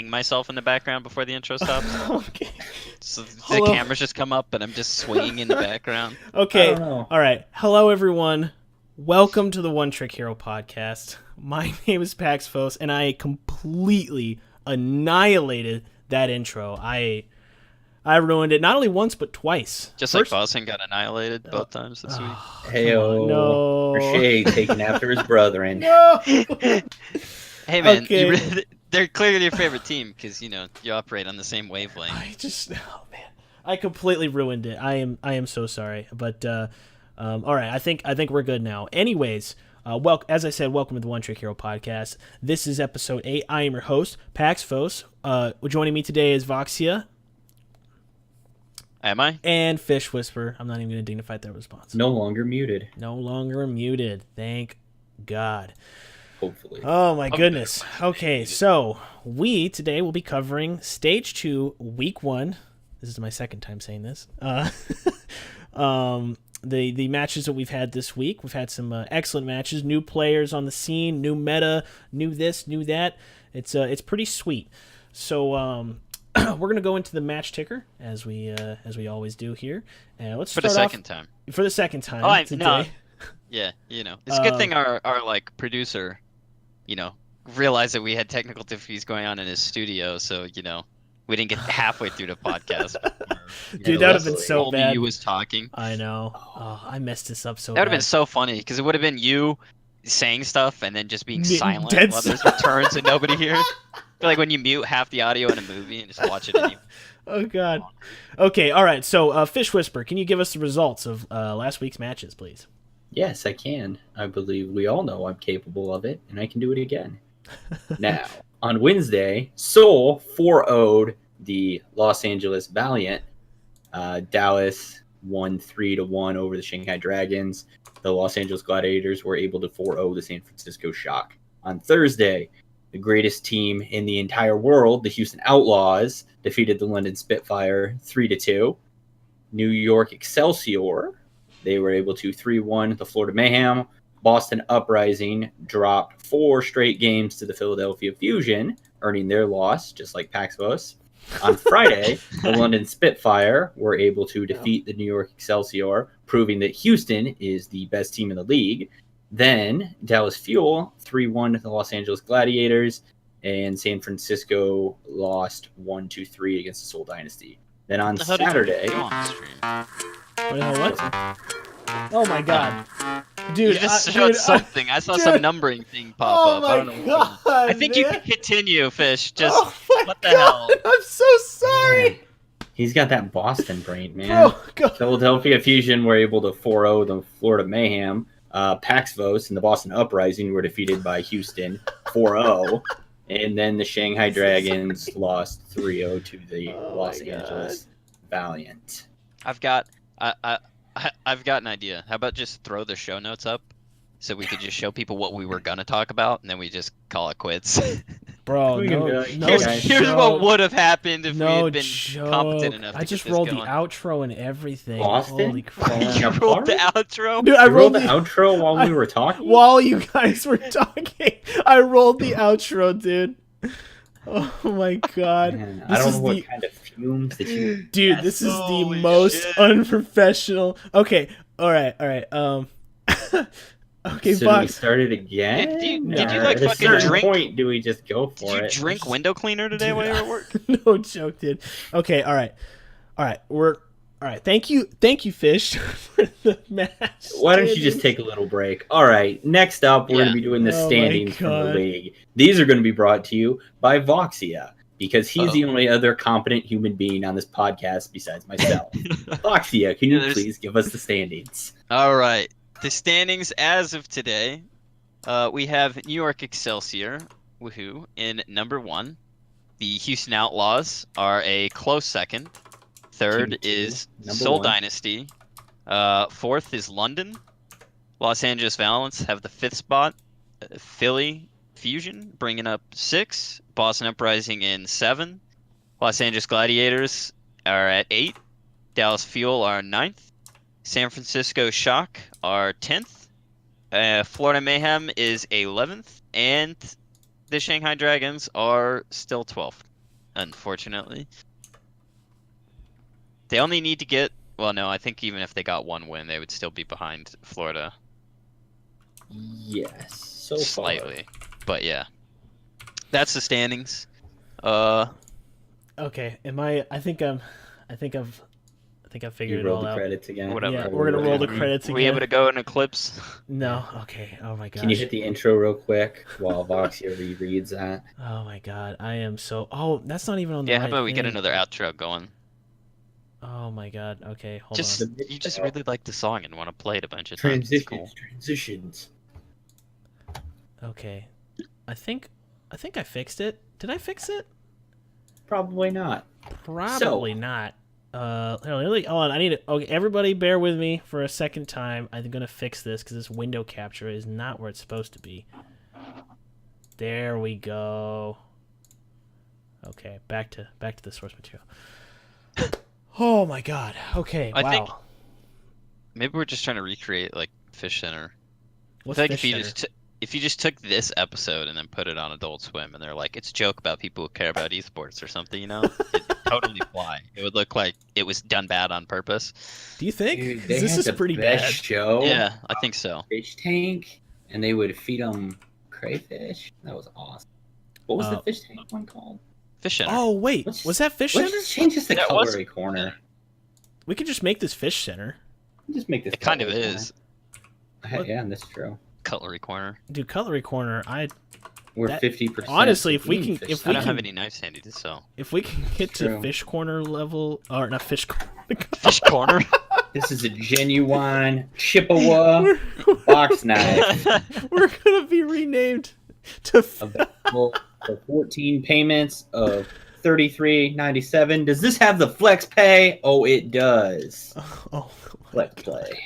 fanning myself in the background before the intro stops. Okay. So the Hello. cameras just come up and I'm just swinging in the background. Okay. I don't know. All right. Hello, everyone. Welcome to the One Trick Hero podcast. My name is Pax Fos, and I completely annihilated that intro. I ruined it not only once but twice. Just like Boston got annihilated both times this week. Heyo. No. Ricochet taking after his brethren. No. Hey man, Okay. they're clearly your favorite team because you operate on the same wavelength. Oh man, I completely ruined it. I am so sorry. But all right, I think we're good now. Anyways, as I said, welcome to the One Trick Hero podcast. This is episode 8. I am your host, Pax Fos. Joining me today is Voxia. Am I? And Fish Whisper. I'm not even going to dignify that response. No longer muted, No longer muted. Thank God. hopefully. Oh my goodness. Okay, so we today will be covering Stage 2, Week 1. This is my second time saying this. The matches that we've had this week. We've had some excellent matches. New players on the scene. New meta. New this. New that. It's pretty sweet. So we're gonna go into the match ticker as we always do here. Let's For the start second time. For the second time. Oh, today. no. Yeah, it's a good thing our like producer, realized that we had technical difficulties going on in his studio, so we didn't get halfway through the podcast. Dude, that would have been so only bad. you was talking. I know. Oh, I messed this up so That would have bad. been so funny because it would have been you saying stuff and then just being silent dead while there's returns and nobody hears. Feel like when you mute half the audio in a movie and just watch it anyway. Oh God. Okay. All right. So, Fish Whisper, can you give us the results of last week's matches, please? Yes, I can. I believe we all know I'm capable of it, and I can do it again. Now, on Wednesday, Seoul 4-0'd the Los Angeles Valiant. Dallas won 3-1 over the Shanghai Dragons. The Los Angeles Gladiators were able to 4-0 the San Francisco Shock. On Thursday, the greatest team in the entire world, the Houston Outlaws, defeated the London Spitfire 3-2. New York Excelsior, they were able to 3-1 the Florida Mayhem. Boston Uprising dropped 4 straight games to the Philadelphia Fusion, earning their loss, just like Paxos. On Friday, the London Spitfire were able to defeat the New York Excelsior, proving that Houston is the best team in the league. Then, Dallas Fuel 3-1 to the Los Angeles Gladiators, and San Francisco lost 1-3 against the Seoul Dynasty. Then on Saturday... What? Oh my God, dude! You just showed something. I saw some numbering thing pop up. I don't know. God, I think you man. can continue, Fish. Just what the God, hell? I'm so sorry. Man, he's got that Boston brain, man. Bro, God. Philadelphia Fusion were able to 4-0 the Florida Mayhem. Paxvos and the Boston Uprising were defeated by Houston 4-0. And then the Shanghai Dragons lost 3-0 to the Los Angeles Valiant. I've got an idea. How about just throw the show notes up so we could just show people what we were gonna talk about, and then we just call it quits. Bro, We can no, be like, no guys, Here's joke. what would have happened if we No had been joke. competent enough. I to just get this rolled the going. outro and everything. Boston? Holy crap! You rolled the outro. Dude, I You rolled rolled the outro while we were talking? while you guys were talking. I rolled the outro, dude. Oh my God! Man, This I don't is know what the- kind of fumes that you... Dude, this is the Holy most shit. unprofessional. Okay, all right. Okay, So do we Fox. start it again? Did you, Or like at a fucking certain drink? point do we just go for Did you it? drink window cleaner today while you were at work? No joke, dude. Okay, all right. All right. Thank you, Fish, for the match. Why don't you just take a little break? All right, next up, we're going Yeah. to be doing the Oh my standings from the God. league. These are going to be brought to you by Voxia, because he's Uh-oh. the only other competent human being on this podcast besides myself. Voxia, can you Yeah, there's- please give us the standings? All right. The standings as of today, we have New York Excelsior, woohoo, in number 1. The Houston Outlaws are a close second. Third 2-2, is number Seoul 1. Dynasty. Fourth is London. Los Angeles Valiants have the 5th spot. Philly Fusion bringing up 6. Boston Uprising in 7. Los Angeles Gladiators are at 8. Dallas Fuel are 9th. San Francisco Shock are 10th. Florida Mayhem is 11th. And the Shanghai Dragons are still 12th. unfortunately. They only need to get. Well, no, I think even if they got one win, they would still be behind Florida Yes, so slightly. But yeah, that's the standings. Okay, I think I've figured You it roll all the out. credits again. Whatever. Yeah, we're gonna roll the credits Are we again. able to go in Eclipse? No. Okay. Oh my gosh. Can you hit the intro real quick while Voxia rereads that? Oh my god. I am so. Oh, that's not even on the Yeah, right how about we get thing. another outro going? Oh my god. Okay, hold Just on. you just really like the song and want to play it a bunch of times. It's cool. Transitions. Okay. I think I fixed it. Did I fix it? Probably not. Probably not. Hold on. I need to. Okay, everybody, bear with me for a second time. I'm gonna fix this because this window capture is not where it's supposed to be. There we go. Okay, back to the source material. Oh my god. Okay. I wow. think maybe we're just trying to recreate like Fish Center. What's I feel like Fish if you just took this episode and then put it on Adult Swim and they're like it's a joke about people who care about esports or something, it'd totally fly. It would look like it was done bad on purpose. Do you think? Dude, 'Cause they this had is the pretty best bad. show. Yeah, I think so. Fish tank, and they would feed them crayfish. That was awesome. What was the fish tank one called? Fish Center. Oh wait, was that Fish Center? Let's change this to That was- Cutlery Corner. We could just make this Fish Center. Just make this. It kind of Cutlery is. Corner. Yeah, that's true. Cutlery Corner. Dude, Cutlery Corner. We're That- 50%. honestly, if we eating can- fish if I we don't tank. have any knives handy to sell. If we can get to True. Fish Corner level, or not Fish Corner. Fish Corner. This is a genuine Chippewa box knife. We're gonna be renamed to. Available for 14 payments of $33.97. Does this have the flex pay? Oh, it does. Oh, Flex play.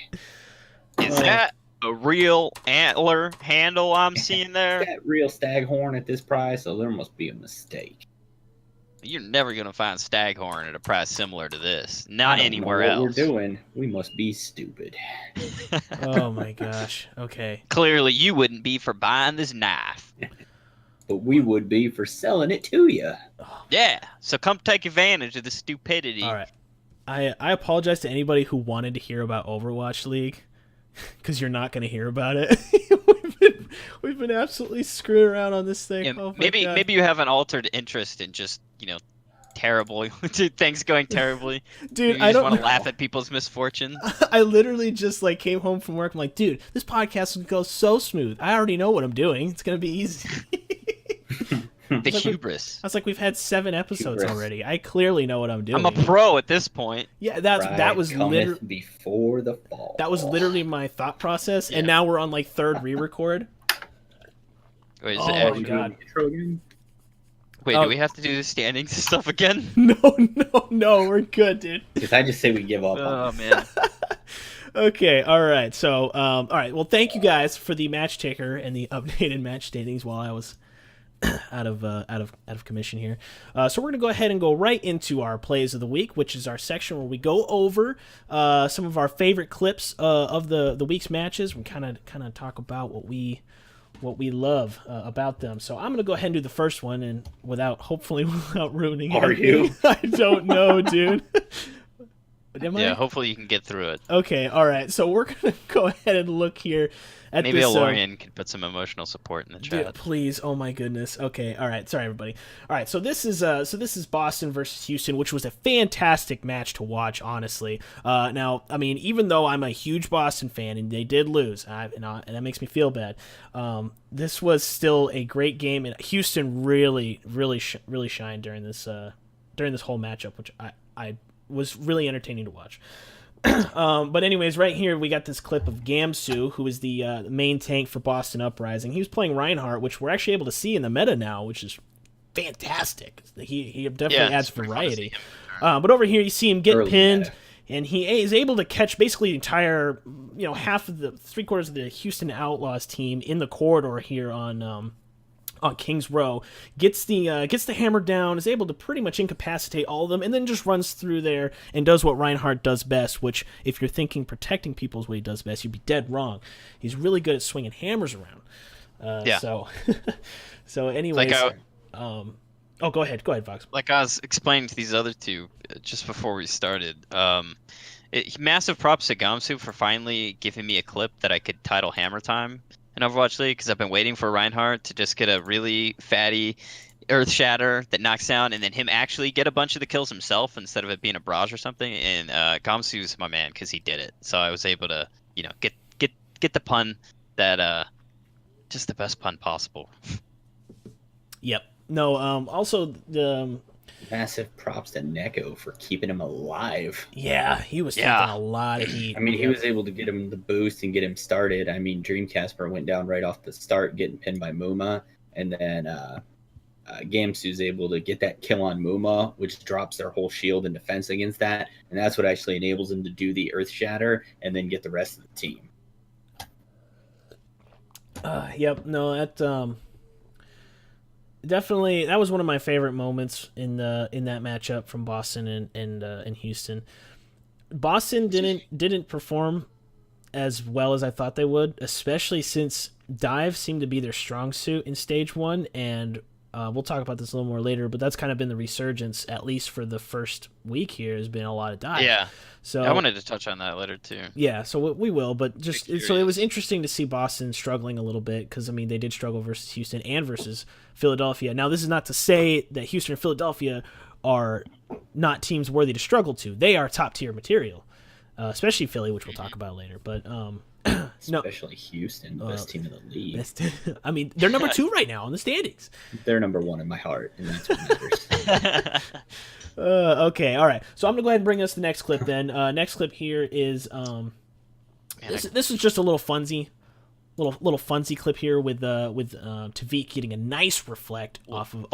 Is that a real antler handle I'm seeing there? Got real staghorn at this price, so there must be a mistake. You're never gonna find staghorn at a price similar to this. I Not don't anywhere know what else. we're doing. We must be stupid. oh my gosh. Okay. Clearly, you wouldn't be for buying this knife. But we would be for selling it to you. Yeah, so come take advantage of the stupidity. All right. I apologize to anybody who wanted to hear about Overwatch League, because you're not going to hear about it. we've been absolutely screwing around on this thing. Yeah, Oh my maybe God. maybe you have an altered interest in just terrible things going terribly. Dude, Maybe you I just don't want to know. laugh at people's misfortunes. I literally just came home from work. I'm like, dude, this podcast would go so smooth. I already know what I'm doing. It's gonna be easy. The like hubris. I was like, we've had 7 episodes Hubris. already. I clearly know what I'm doing. I'm a pro at this point. Yeah, that was Pride literally cometh before the fall. that was literally my thought process. Yeah. And now we're on 3rd re-record. Wait, is Oh it my actually- God. Intro again? Wait, Oh. do we have to do the standings and stuff again? No, we're good, dude. Because I just say we give up. Oh man. Okay, all right. So, all right. Well, thank you guys for the match ticker and the updated match standings while I was out of commission here. So we're gonna go ahead and go right into our plays of the week, which is our section where we go over some of our favorite clips of the week's matches. We kind of talk about what we love about them. So I'm gonna go ahead and do the first one, and hopefully without ruining it. Are you? I don't know, dude. Am I? Yeah, hopefully you can get through it. Okay, all right. So we're gonna go ahead and look here at Maybe this. Lorian can put some emotional support in the Dude, chat. please. Oh my goodness. Okay. All right. Sorry, everybody. All right. So this is Boston versus Houston, which was a fantastic match to watch. Honestly. Now, I mean, even though I'm a huge Boston fan and they did lose, and that makes me feel bad. This was still a great game, and Houston really shined during this whole matchup, which I was really entertaining to watch. But anyways, right here we got this clip of Gamsu, who is the main tank for Boston Uprising. He was playing Reinhardt, which we're actually able to see in the meta now, which is fantastic. He definitely adds it's pretty fun to variety. see him. But over here you see him get Early pinned, meta. and he is able to catch basically the entire, half of the 3/4 of the Houston Outlaws team in the corridor here on Kings Row, gets the hammer down, is able to pretty much incapacitate all of them, and then just runs through there and does what Reinhardt does best, which, if you're thinking protecting people is what he does best, you'd be dead wrong. He's really good at swinging hammers around. Yeah. So anyways, Oh, go ahead, Fox. Like I was explaining to these other two just before we started, massive props to Gamsu for finally giving me a clip that I could title Hammer Time in Overwatch League, because I've been waiting for Reinhardt to just get a really fatty Earth Shatter that knocks down, and then him actually get a bunch of the kills himself instead of it being a barrage or something. And Gamsu's my man because he did it, so I was able to get the pun that just the best pun possible. Yep. No. Also, the Massive props to Neko for keeping him alive. yeah, he was taking a lot of heat. I mean, he was able to get him the boost and get him started. I mean, Dreamcasper went down right off the start, getting pinned by Muma, and then Gamsu's able to get that kill on Muma, which drops their whole shield and defense against that, and that's what actually enables him to do the Earth Shatter and then get the rest of the team. Yep. No, that definitely, that was one of my favorite moments in that matchup from Boston and Houston. Boston didn't perform as well as I thought they would, especially since dive seemed to be their strong suit in stage 1, and we'll talk about this a little more later, but that's kind of been the resurgence, at least for the first week here, has been a lot of dive. Yeah. So I wanted to touch on that later too. Yeah, so we will, but just so it was interesting to see Boston struggling a little bit, because I mean they did struggle versus Houston and versus Philadelphia. Now this is not to say that Houston and Philadelphia are not teams worthy to struggle to. They are top tier material, especially Philly, which we'll talk about later. But especially Houston, best team in the league. I mean, they're number 2 right now in the standings. They're number 1 in my heart, and that's what matters. Okay, all right. So I'm gonna go ahead and bring us the next clip. Then next clip here is this is just a little funsy clip here with Tavik getting a nice reflect off of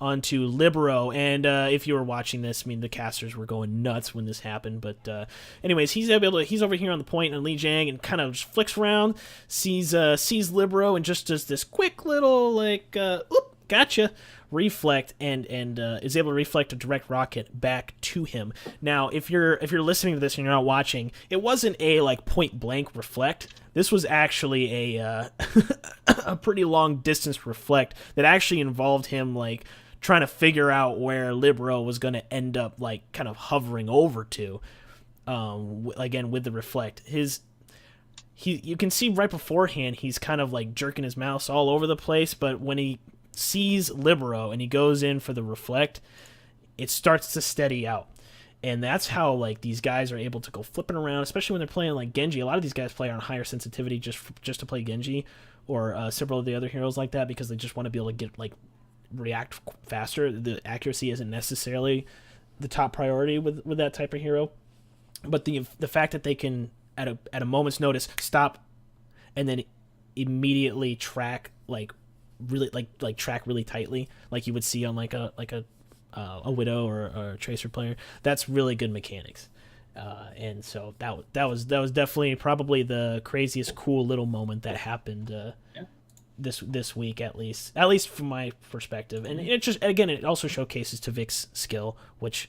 onto Libero. And if you were watching this, I mean the casters were going nuts when this happened. But anyways, he's over here on the point on Li Jiang and kind of just flicks around, sees Libero, and just does this quick little like oop, gotcha reflect, and is able to reflect a direct rocket back to him. Now, if you're listening to this and you're not watching, it wasn't a like point blank reflect. This was actually a a pretty long distance reflect that actually involved him like trying to figure out where Libero was going to end up like kind of hovering over to. Again with the reflect, you can see right beforehand he's kind of like jerking his mouse all over the place, but when he sees Libero and he goes in for the reflect, it starts to steady out. And that's how like these guys are able to go flipping around, especially when they're playing like Genji. A lot of these guys play on higher sensitivity just to play Genji, or several of the other heroes like that, because they just want to be able to get like react faster. The accuracy isn't necessarily the top priority with that type of hero, but the fact that they can at a moment's notice stop and then immediately track like really like track really tightly, like you would see on like a Widow or a Tracer player. That's really good mechanics, and so that was definitely probably the craziest cool little moment that happened this week, at least from my perspective. And it just, again, it also showcases Tavik's skill, which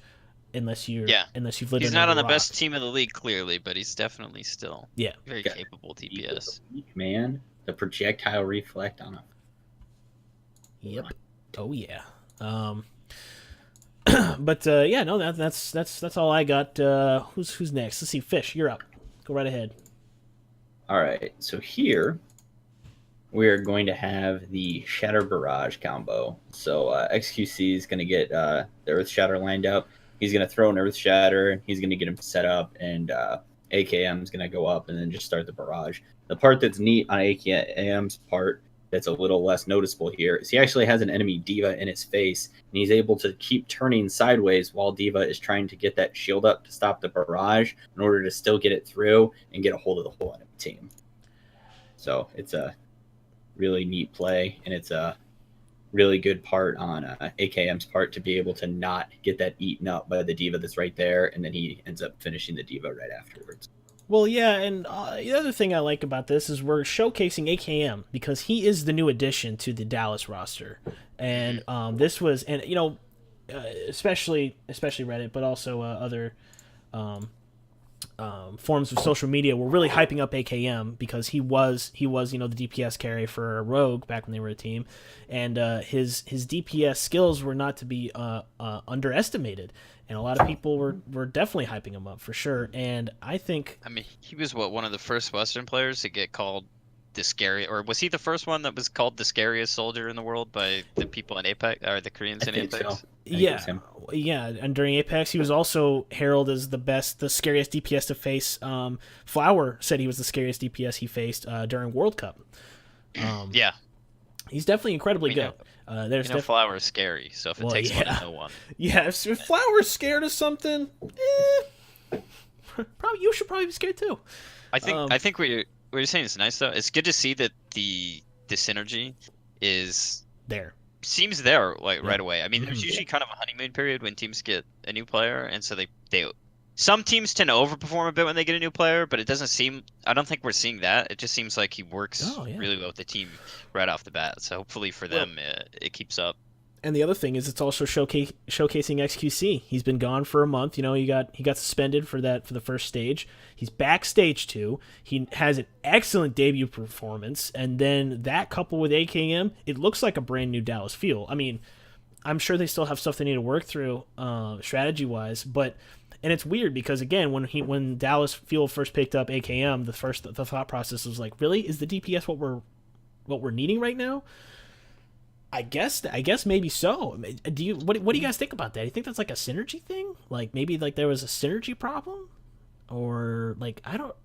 unless you've lived, he's not on the best team of the league clearly, but he's definitely still very capable DPS. Man, the projectile reflect on him. Yep. Oh yeah. But yeah, no, that's all I got. Who's next? Let's see. Fish, you're up. Go right ahead. All right. So here we are going to have the Shatter Barrage combo. So XQC is going to get the Earth Shatter lined up. He's going to throw an Earth Shatter. He's going to get him set up, and AKM is going to go up and then just start the barrage. The part that's neat on AKM's part that's a little less noticeable here is he actually has an enemy D.Va in his face, and he's able to keep turning sideways while D.Va is trying to get that shield up to stop the barrage in order to still get it through and get a hold of the whole enemy team. So it's a really neat play, and it's a really good part on AKM's part to be able to not get that eaten up by the D.Va that's right there, and then he ends up finishing the D.Va right afterwards. Well, yeah, and the other thing I like about this is we're showcasing AKM because he is the new addition to the Dallas roster, and this was, and you know, especially Reddit, but also other forms of social media were really hyping up AKM because he was the DPS carry for Rogue back when they were a team, and his DPS skills were not to be underestimated, and a lot of people were definitely hyping him up for sure. And I think, I mean, he was one of the first Western players to get called the scary, or was he the first one that was called the scariest soldier in the world by the people in Apex, or the Koreans in Apex? So. Yeah, and during Apex, he was also heralded as the scariest DPS to face. Flower said he was the scariest DPS he faced during World Cup. Yeah, he's definitely incredibly good. Flower is scary, so if it takes one to know one. Yeah, if Flower's scared of something, you should probably be scared too. I think what you're saying is nice though. It's good to see that the synergy is there. Seems there right away. I mean, there's usually kind of a honeymoon period when teams get a new player, and so they some teams tend to overperform a bit when they get a new player, but it doesn't seem. I don't think we're seeing that. It just seems like he works really well with the team right off the bat. So hopefully for them, it keeps up. And the other thing is, it's also showcasing XQC. He's been gone for a month. You know, he got suspended for the first stage. He's back stage 2. He has an excellent debut performance, and then that coupled with AKM, it looks like a brand new Dallas feel. I mean, I'm sure they still have stuff they need to work through strategy wise, but and it's weird because again, when Dallas Fuel first picked up AKM, the thought process was like, really, is the DPS what we're needing right now? I guess maybe so. What do you guys think about that? Do you think that's like a synergy thing? Like maybe like there was a synergy problem, or like I don't.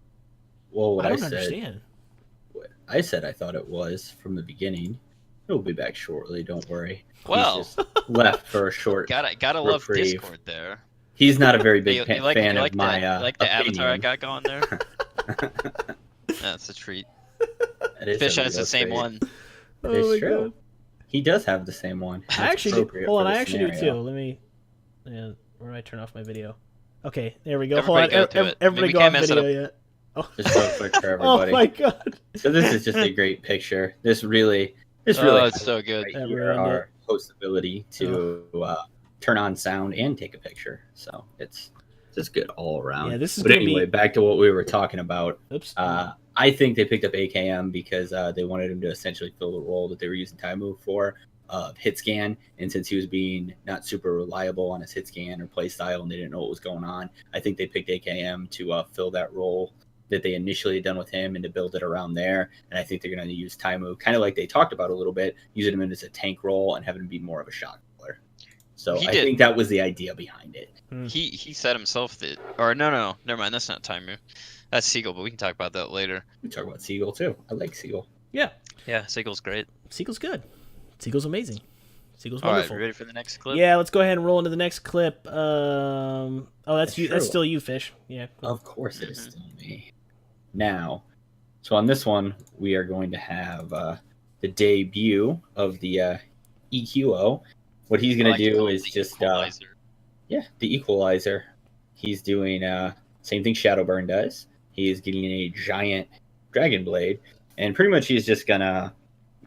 Well, I don't understand. What I said I thought it was from the beginning. He'll be back shortly. Don't worry. Well, he's just left for a short. Gotta love Discord there. He's not a very big fan of my the avatar I got going there. That's a treat. Fish has the same one. It is true. God. He does have the same one. I actually do too. Let me. Yeah, where do I turn off my video? Okay, there we go. Everybody go on video yet. Oh. Just real quick for everybody. Oh my god! So this is just a great picture. This really. It's so good. Right here, our host ability to turn on sound and take a picture. So it's just good all around. Yeah, this is. But anyway, back to what we were talking about. Oops. I think they picked up AKM because they wanted him to essentially fill the role that they were using Taimu for, hit scan. And since he was being not super reliable on his hit scan or play style and they didn't know what was going on, I think they picked AKM to fill that role that they initially had done with him and to build it around there. And I think they're going to use Taimu kind of like they talked about a little bit, using him as a tank role and having him be more of a shot caller. So I think that was the idea behind it. He said himself that, or no, never mind. That's not Taimu. That's Seagull, but we can talk about that later. We can talk about Seagull too. I like Seagull. Yeah, Seagull's great. Seagull's good. Seagull's amazing. Seagull's wonderful. All right, ready for the next clip? Yeah, let's go ahead and roll into the next clip. That's you. That's still you, Fish. Yeah. Cool. Of course, it is still me. Now, so on this one, we are going to have the debut of the EQO. What he's going to do is just the Equalizer. He's doing same thing Shadowburn does. He is getting a giant Dragon Blade, and pretty much he's just gonna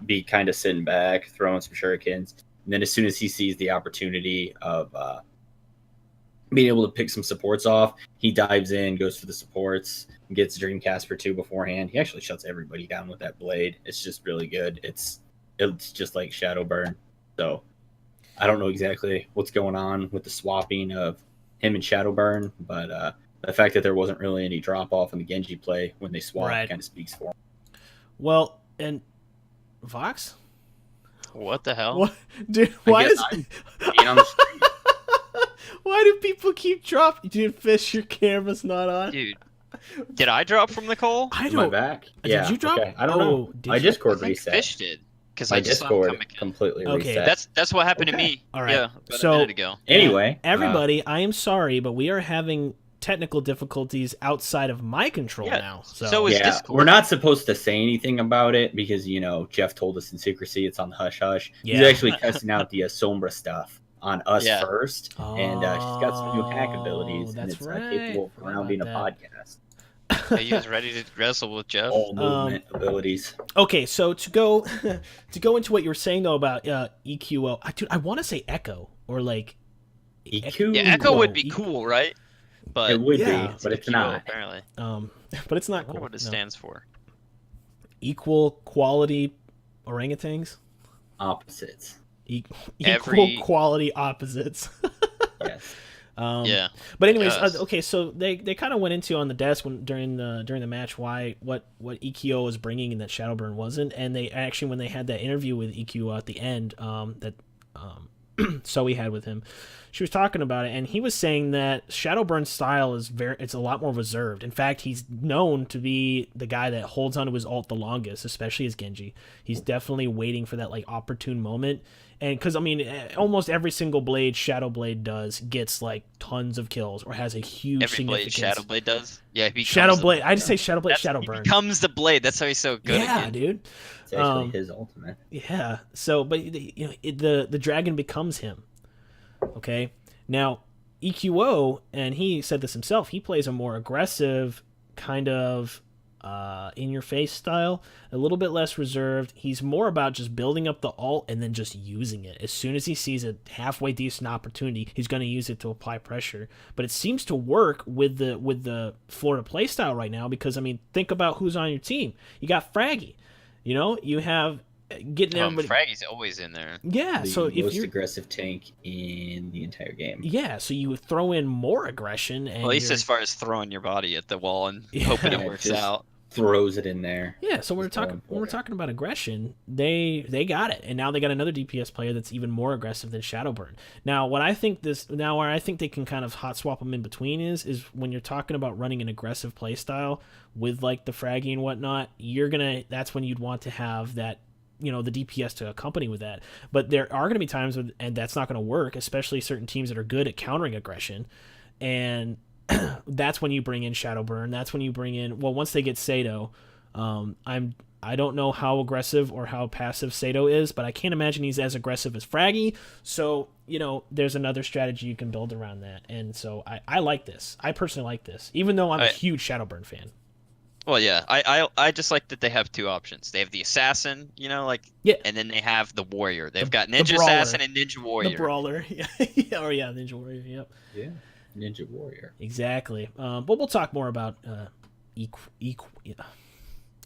be kind of sitting back, throwing some shurikens, and then as soon as he sees the opportunity of being able to pick some supports off, he dives in, goes for the supports, gets Dreamcast for 2 beforehand. He actually shuts everybody down with that blade. It's just really good. It's just like Shadowburn. So I don't know exactly what's going on with the swapping of him and Shadowburn, but the fact that there wasn't really any drop off in the Genji play when they swapped kind of speaks for him. Well, and Vox? What the hell? What? Dude, why do people keep dropping? Dude, Fish, your camera's not on. Dude, did I drop from the call? I don't. Am I back? Yeah. Did you drop? Okay. I don't know. My Discord reset. Fish did. Because my Discord completely reset. That's what happened to me. All right. Yeah, so, a minute ago. Anyway, everybody, I am sorry, but we are having technical difficulties outside of my control now. So is Discord. We're not supposed to say anything about it because, Jeff told us in secrecy. It's on the hush-hush. Yeah. He's actually testing out the Sombra stuff on us first. And she's got some new hack abilities. And it's capable of rounding a podcast. Are you guys ready to wrestle with Jeff? All movement abilities. Okay, so to go into what you were saying, though, about EQO, I want to say Echo or like... EQ? Yeah, Echo would be cool, right? but It would Yeah. be, but it's EQO, not. apparently. But it's I not wonder cool. what it No. stands for. Equal quality orangutans. Opposites. Equal Every- quality opposites. Yes. Yeah. But anyways, Yes. okay, so they kind of went into on the desk during the match what EQO was bringing and that Shadowburn wasn't, and they actually when they had that interview with EQO at the end, that Zoe had with him, she was talking about it, and he was saying that Shadowburn's style is it's a lot more reserved. In fact, he's known to be the guy that holds onto his ult the longest, especially as Genji. He's definitely waiting for that like opportune moment. And because I mean, almost every single blade Shadow Blade does gets like tons of kills or has a huge Every blade significance. Shadow Blade does. Yeah, he becomes Shadow the- Blade. I just say Shadow Blade. He Shadowburn. becomes the blade. That's how he's so good. Yeah, again. dude. It's actually his ultimate. Yeah. So, but you know, the dragon becomes him. Okay. Now, EQO, and he said this himself. He plays a more aggressive kind of in your face style, a little bit less reserved. He's more about just building up the ult and then just using it. As soon as he sees a halfway decent opportunity, he's going to use it to apply pressure. But it seems to work with the Florida playstyle right now because I mean, think about who's on your team. You got Fraggy. You know, you have getting everybody. Fraggy's always in there. Yeah, The so if most you're aggressive tank in the entire game. yeah, so you throw in more aggression and Well, at least you're- as far as throwing your body at the wall and Yeah. hoping Yeah, it works just- out. Throws it in there. yeah, so we're Just going talking for when we're it. talking about aggression, they got it, and now they got another DPS player that's even more aggressive than Shadowburn. Now, where I think they can kind of hot swap them in between is when you're talking about running an aggressive play style with like the fraggy and whatnot, that's when you'd want to have that, you know, the DPS to accompany with that. But there are going to be times when, and that's not going to work, especially certain teams that are good at countering aggression, and that's when you bring in Shadowburn. That's when you bring in once they get Sato. I don't know how aggressive or how passive Sato is, but I can't imagine he's as aggressive as Fraggy. So, you know, there's another strategy you can build around that. And so I like this. I personally like this, even though I'm a huge Shadowburn fan. Well, yeah, I just like that they have two options. They have the assassin, you know, like, Yeah. and then they have the warrior. They've got the ninja brawler. assassin and ninja warrior. The Brawler. Yeah, Ninja Warrior. Yep. Yeah. Ninja Warrior. Exactly. But we'll talk more about EQO.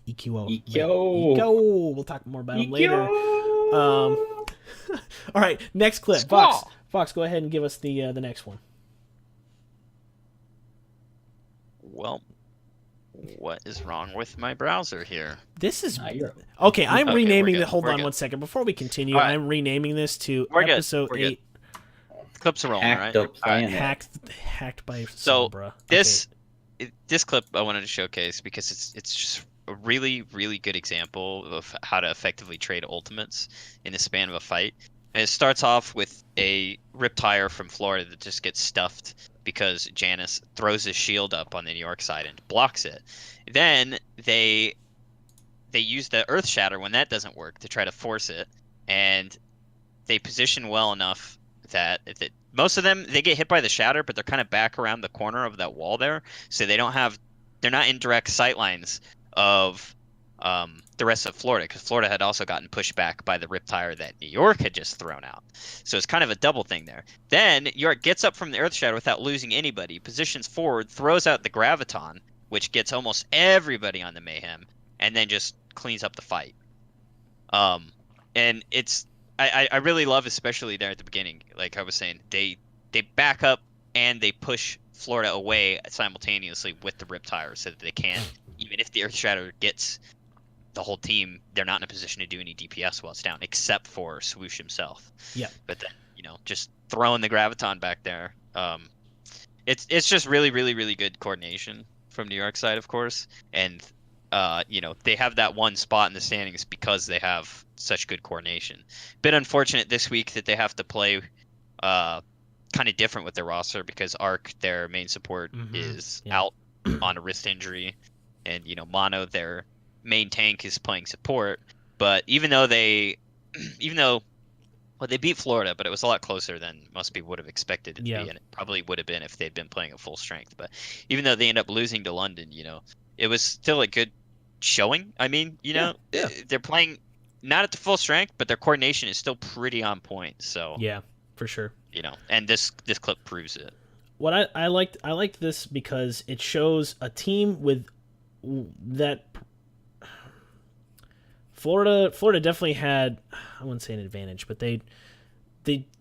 EQO. We'll talk more about him later. All right, next clip. Squall. Fox, go ahead and give us the next one. Well, what is wrong with my browser here? This is You're okay. I'm Okay, renaming we're the. good. Hold We're on good. 1 second before we continue. All right. I'm renaming this to We're good. episode We're good. 8. Clips are rolling, hacked right? the All right. planet. Hacked by So, Sombra. This clip I wanted to showcase because it's just a really, really good example of how to effectively trade ultimates in the span of a fight. And it starts off with a Rip Tire from Florida that just gets stuffed because Janice throws his shield up on the New York side and blocks it. Then they use the Earth Shatter when that doesn't work to try to force it, and they position well enough that most of them, they get hit by the Shatter, but they're kind of back around the corner of that wall there, so they're not in direct sight lines of the rest of Florida, because Florida had also gotten pushed back by the Rip Tire that New York had just thrown out. So it's kind of a double thing there. Then York gets up from the Earth Shatter without losing anybody, positions forward, throws out the Graviton, which gets almost everybody on the Mayhem, and then just cleans up the fight. And it's I really love, especially there at the beginning, like I was saying, they back up and they push Florida away simultaneously with the Rip Tire so that they can't, even if the Earth Shatter gets the whole team, they're not in a position to do any DPS while it's down, except for Swoosh himself. Yeah. But then, you know, just throwing the Graviton back there. It's just really, really, really good coordination from New York side, of course. And, you know, they have that one spot in the standings because they have such good coordination. Bit unfortunate this week that they have to play kind of different with their roster because Arc, their main support, is out on a wrist injury. And, you know, Mono, their main tank, is playing support. But even though they beat Florida, but it was a lot closer than most people would have expected it to be, and it probably would have been if they'd been playing at full strength. But even though they end up losing to London, you know, it was still a good showing. I mean, you know, they're playing not at the full strength, but their coordination is still pretty on point. So yeah, for sure. You know, and this clip proves it. what I liked this because it shows a team with that. Florida definitely had, I wouldn't say an advantage, but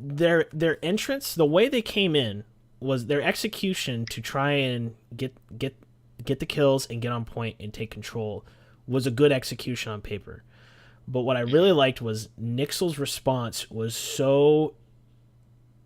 their entrance, the way they came in was their execution to try and get the kills and get on point and take control was a good execution on paper. But what I really liked was Nixel's response was so.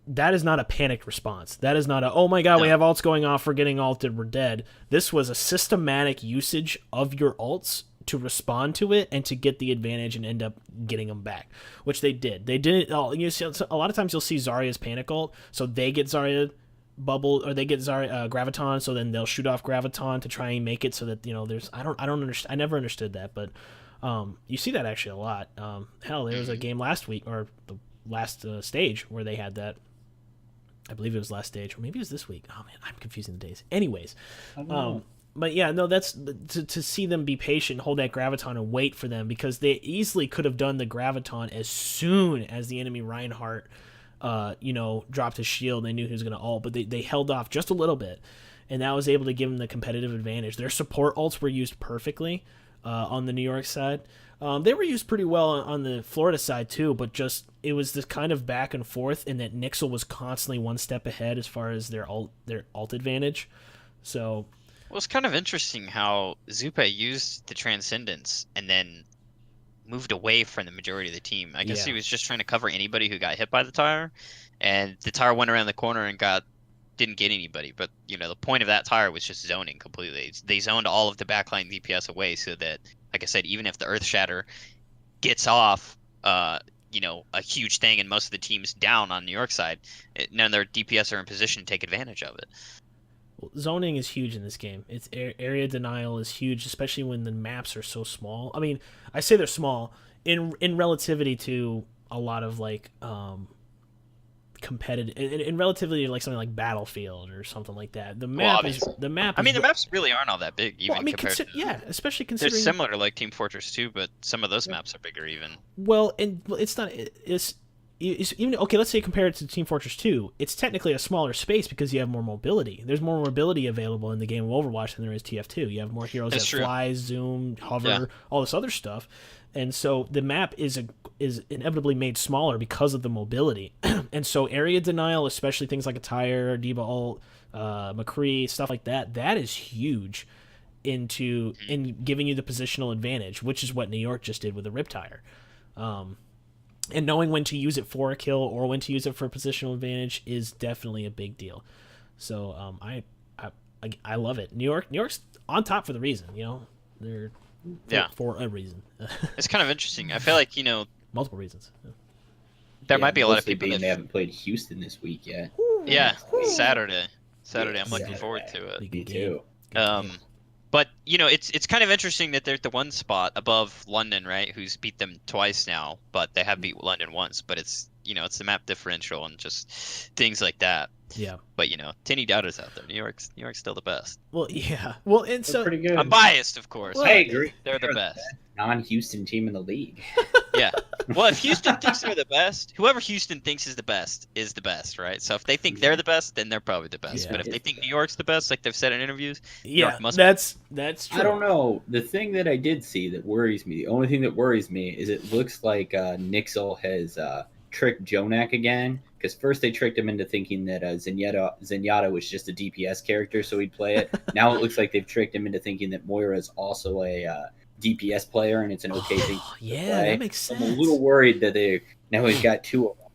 That is not a panicked response. That is not a, oh my god, we have ults going off, we're getting ulted, we're dead. This was a systematic usage of your ults to respond to it and to get the advantage and end up getting them back, which they did. They didn't. You see, a lot of times you'll see Zarya's panic ult, so they get Zarya bubble or they get Zarya Graviton, so then they'll shoot off Graviton to try and make it so that there's I don't understand. I never understood that, but you see that actually a lot. Hell, there was a game last week or the last stage where they had that. I believe it was last stage, or maybe it was this week. Oh man, I'm confusing the days. Anyways, but yeah, no, that's to see them be patient, hold that Graviton, and wait for them, because they easily could have done the Graviton as soon as the enemy Reinhardt, dropped his shield. They knew he was going to ult, but they held off just a little bit, and that was able to give them the competitive advantage. Their support ults were used perfectly on the New York side. They were used pretty well on the Florida side too, but just it was this kind of back and forth, and that Nixel was constantly one step ahead as far as their ult advantage. So, well, it's kind of interesting how Zupe used the Transcendence and then moved away from the majority of the team. I guess he was just trying to cover anybody who got hit by the tire, and the tire went around the corner and didn't get anybody. But the point of that tire was just zoning completely. They zoned all of the backline DPS away so that, like I said, even if the Earth Shatter gets off, a huge thing, and most of the teams down on New York side, none of their DPS are in position to take advantage of it. Well, zoning is huge in this game. It's area denial is huge, especially when the maps are so small. I mean, I say they're small in relativity to a lot of competitive, in relativity to something like Battlefield or something like that. The map the maps really aren't all that big, even compared to. Yeah, especially considering they're similar to Team Fortress 2, but some of those maps are bigger even. Well, and it's not. It's even okay. Let's say compare it to Team Fortress 2. It's technically a smaller space because you have more mobility. There's more mobility available in the game of Overwatch than there is TF2. You have more heroes that fly, zoom, hover, all this other stuff, and so the map is inevitably made smaller because of the mobility. And so area denial, especially things like a tire, Diva ult, McCree, stuff like that, that is huge in giving you the positional advantage, which is what New York just did with the Riptire. And knowing when to use it for a kill or when to use it for a positional advantage is definitely a big deal. So I love it. New York's on top for the reason, they're for a reason. It's kind of interesting. I feel like multiple reasons. There might be a lot of people that they haven't played Houston this week yet. Yeah, Saturday. I'm looking forward to it. Me too. But it's kind of interesting that they're at the one spot above London, right? Who's beat them twice now, but they have beat London once. But it's it's the map differential and just things like that. Yeah. But Tinny doubters out there. New York's still the best. Well, yeah. Well, and so pretty good. I'm biased, of course. Well, I agree. They're the best. Non-Houston team in the league. Yeah. Well, if Houston thinks they're the best, whoever Houston thinks is the best, right? So if they think they're the best, then they're probably the best. Yeah. But if they think New York's the best, like they've said in interviews, New yeah, York must that's true. I don't know. The thing that I did see that worries me, the only thing that worries me is it looks like Nixel has tricked Jonak again. Because first they tricked him into thinking that Zenyatta was just a DPS character, so he'd play it. Now it looks like they've tricked him into thinking that Moira is also a DPS player, and it's an okay thing. Yeah, that makes sense. I'm a little worried that he's got two of them,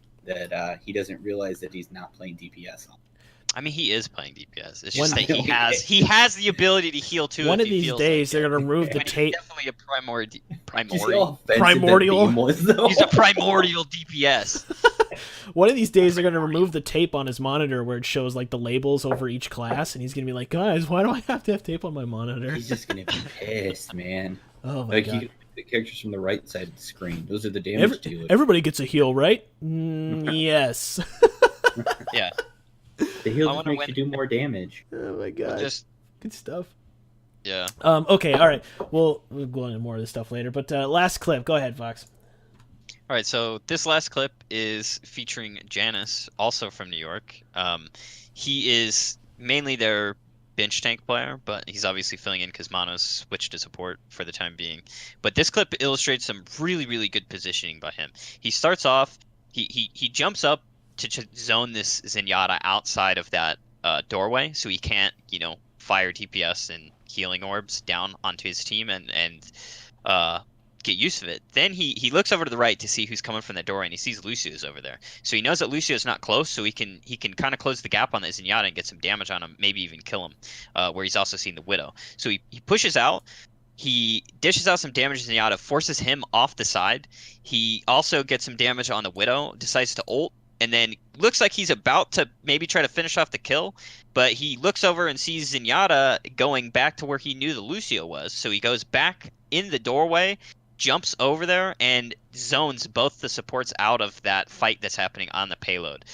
that he doesn't realize that he's not playing DPS. I mean, he is playing DPS. It's just that he has the ability to heal too. One of these days, they're gonna remove the tape. He's definitely a primordial. He's a primordial DPS. One of these days, they're gonna remove the tape on his monitor where it shows the labels over each class, and he's gonna be like, "Guys, why do I have to have tape on my monitor?" He's just gonna be pissed, man. Oh my god. The characters from the right side of the screen. Those are the damage dealers. Everybody gets a heal, right? Yes. Yeah. The heal just makes you do more damage. Oh my god. Good stuff. Yeah. Okay, all right. We'll go into more of this stuff later, but last clip. Go ahead, Fox. All right, so this last clip is featuring Janice, also from New York. He is mainly their bench tank player, but he's obviously filling in because Mono's switched to support for the time being. But this clip illustrates some really, really good positioning by him. He starts off, he jumps up to zone this Zenyatta outside of that doorway, so he can't, fire DPS and healing orbs down onto his team and get use of it. Then he looks over to the right to see who's coming from the door, and he sees Lucio's over there. So he knows that Lucio's not close, so he can kind of close the gap on the Zenyatta and get some damage on him, maybe even kill him. Where he's also seen the Widow. So he pushes out. He dishes out some damage to Zenyatta, forces him off the side. He also gets some damage on the Widow, decides to ult, and then looks like he's about to maybe try to finish off the kill, but he looks over and sees Zenyatta going back to where he knew the Lucio was. So he goes back in the doorway, jumps over there, and zones both the supports out of that fight that's happening on the payload.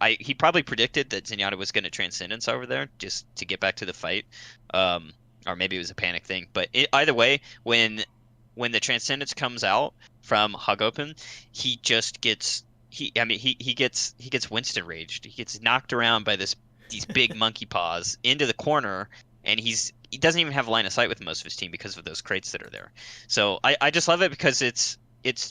He probably predicted that Zenyatta was going to Transcendence over there just to get back to the fight, or maybe it was a panic thing. But either way, when the Transcendence comes out from Hug Open, he just gets he gets Winston raged. He gets knocked around by these big monkey paws into the corner, and he doesn't even have a line of sight with most of his team because of those crates that are there. So I just love it because it's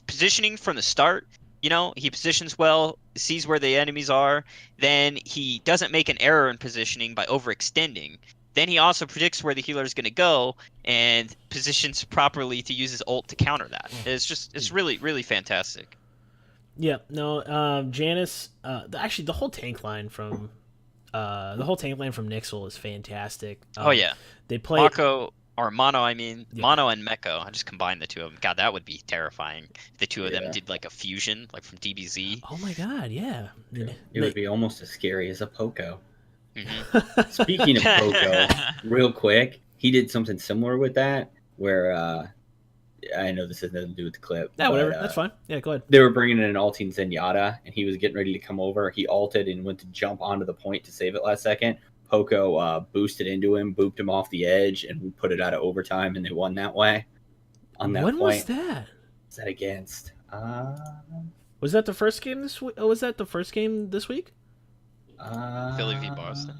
positioning from the start. He positions well, sees where the enemies are, then he doesn't make an error in positioning by overextending. Then he also predicts where the healer is going to go and positions properly to use his ult to counter that. It's really, really fantastic. Yeah, no, Janice, actually the whole tank line from Nixel is fantastic. Oh yeah. They play Mono, Yeah. Mono and Meko. I just combined the two of them. God, that would be terrifying. If the two of them did like a fusion, like from DBZ. Oh my god, yeah. It would be almost as scary as a Poco. Mm-hmm. Speaking of Poco, real quick, he did something similar with that, where I know this has nothing to do with the clip. Yeah, whatever. That's fine. Yeah, go ahead. They were bringing in an ulting Zenyatta, and he was getting ready to come over. He ulted and went to jump onto the point to save it last second. Poco boosted into him, booped him off the edge, and we put it out of overtime, and they won that way. On that when point. was that? Was that against? Was that the first game this week? Was that the first game this week? Philly v Boston.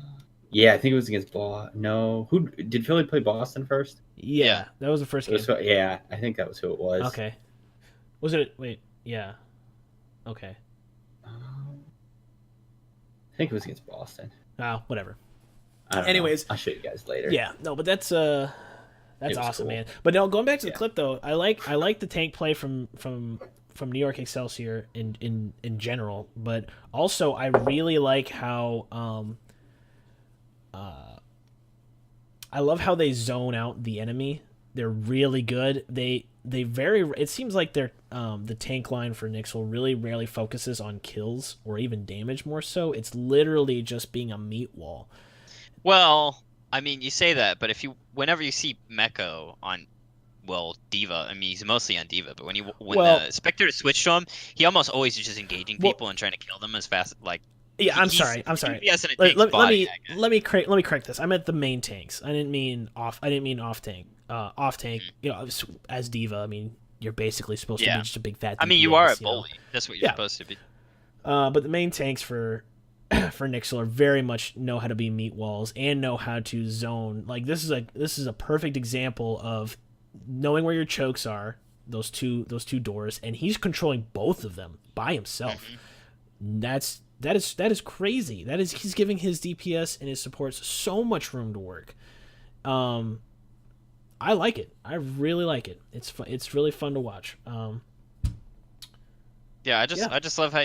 Yeah, I think it was against Boston. No, who did Philly play Boston first? Yeah, that was the first game. Yeah, I think that was who it was. Okay. Was it? Wait, yeah. Okay. I think it was against Boston. Oh, whatever. Anyways, I'll show you guys later. Yeah, no, but that's awesome, cool. Man. But no, going back to the clip though, I like the tank play from New York Excelsior in general, but also I really like how I love how they zone out the enemy. They're really good. It seems like they're the tank line for Nixel really rarely focuses on kills or even damage more so. It's literally just being a meat wall. Well, I mean, you say that, but whenever you see Meko on, D.Va, I mean, he's mostly on D.Va, but when the Spectre switched to him, he almost always is just engaging people and trying to kill them as fast, like. Yeah, I'm sorry. Let me correct this. I meant the main tanks. I didn't mean off tank. Off tank, as D.Va, I mean, you're basically supposed to be just a big fat DPS, I mean, you are a bully. That's what you're supposed to be. But the main tanks for Nixel are very much know how to be meat walls and know how to zone. Like this is a perfect example of knowing where your chokes are, those two doors, and he's controlling both of them by himself. Mm-hmm. That is crazy. He's giving his DPS and his supports so much room to work. I like it. I really like it. It's really fun to watch. I just love how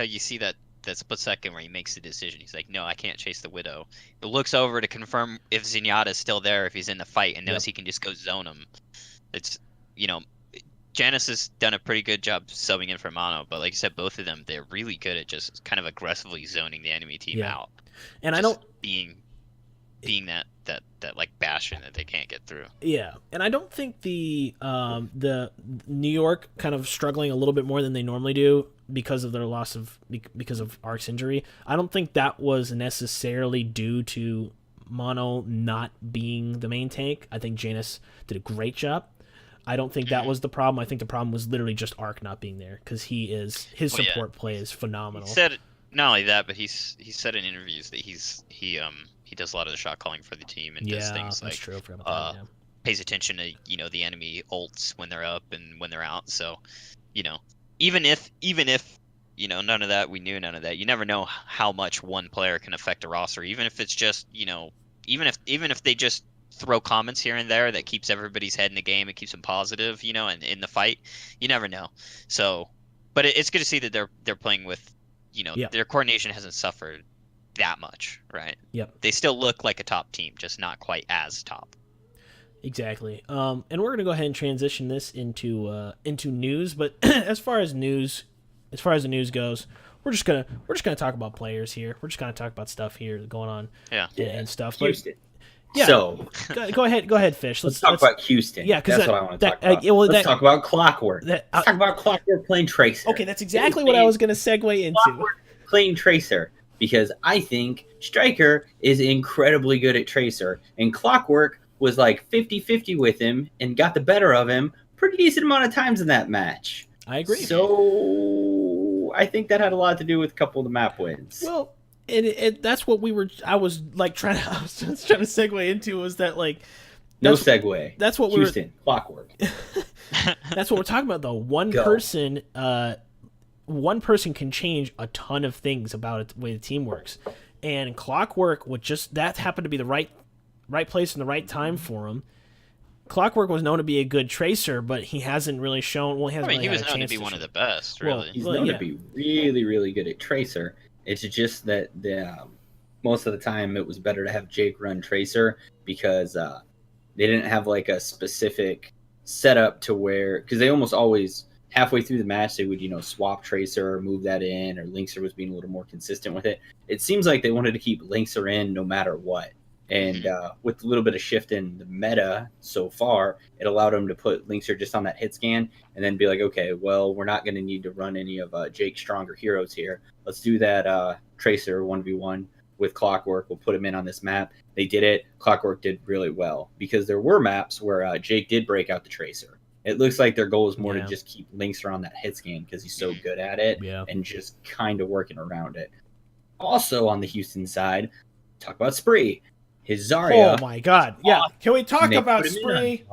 you see that split second where he makes the decision. He's like, no, I can't chase the Widow. He looks over to confirm if Zenyatta is still there, if he's in the fight, and knows he can just go zone him. It's, Janice has done a pretty good job subbing in for Mono, but like you said, both of them, they're really good at just kind of aggressively zoning the enemy team out. And just I don't being that like bastion that they can't get through. Yeah, and I don't think the New York kind of struggling a little bit more than they normally do because of their because of Ark's injury. I don't think that was necessarily due to Mono not being the main tank. I think Janice did a great job. I don't think that was the problem. I think the problem was literally just Arc not being there because his support play is phenomenal. He said not only that, but he said in interviews that he does a lot of the shot calling for the team and does things like true. pays attention to the enemy ults when they're up and when they're out. So even if none of that, we knew none of that. You never know how much one player can affect a roster, even if it's just even if they just throw comments here and there that keeps everybody's head in the game, it keeps them positive, and in the fight, you never know. So, but it's good to see that they're playing with, their coordination hasn't suffered that much, right? Yep. They still look like a top team, just not quite as top. Exactly. And we're gonna go ahead and transition this into news. But as far as the news goes, we're just gonna talk about players here. We're just gonna talk about stuff here going on. And stuff. Houston. Yeah. So go ahead, Fish. Let's talk about Houston. Yeah, because that's what I want to talk about. Let's talk about Clockwork. Let's talk about Clockwork playing Tracer. Okay, that's exactly what I was gonna segue into. Clockwork playing Tracer, because I think Striker is incredibly good at Tracer, and Clockwork was like 50-50 with him and got the better of him pretty decent amount of times in that match. I agree. So I think that had a lot to do with a couple of the map wins. Well, that's what I was trying to segue into, was that no segue. That's what Houston Clockwork. That's what we're talking about, though. One person can change a ton of things about the way the team works, and Clockwork would that happened to be the right place and the right time for him. Clockwork was known to be a good tracer, but he hasn't really shown. Well, he was known to be one of the best. Really, he's known to be really, really good at tracer. It's just that most of the time it was better to have Jake run tracer, because they didn't have like a specific setup to where, because they almost always halfway through the match they would swap tracer or move that in, or Linkser was being a little more consistent with it. It seems like they wanted to keep Linkser in no matter what. And with a little bit of shift in the meta so far, it allowed them to put Linkser just on that hit scan and then be like, okay, well, we're not going to need to run any of Jake's stronger heroes here. Let's do that Tracer 1v1 with Clockwork. We'll put him in on this map. They did it. Clockwork did really well, because there were maps where Jake did break out the Tracer. It looks like their goal is more to just keep Linkser on that hit scan because he's so good at it, and just kind of working around it. Also on the Houston side, talk about Spree. His Zarya. Oh my god. Yeah. Can we talk about Spree?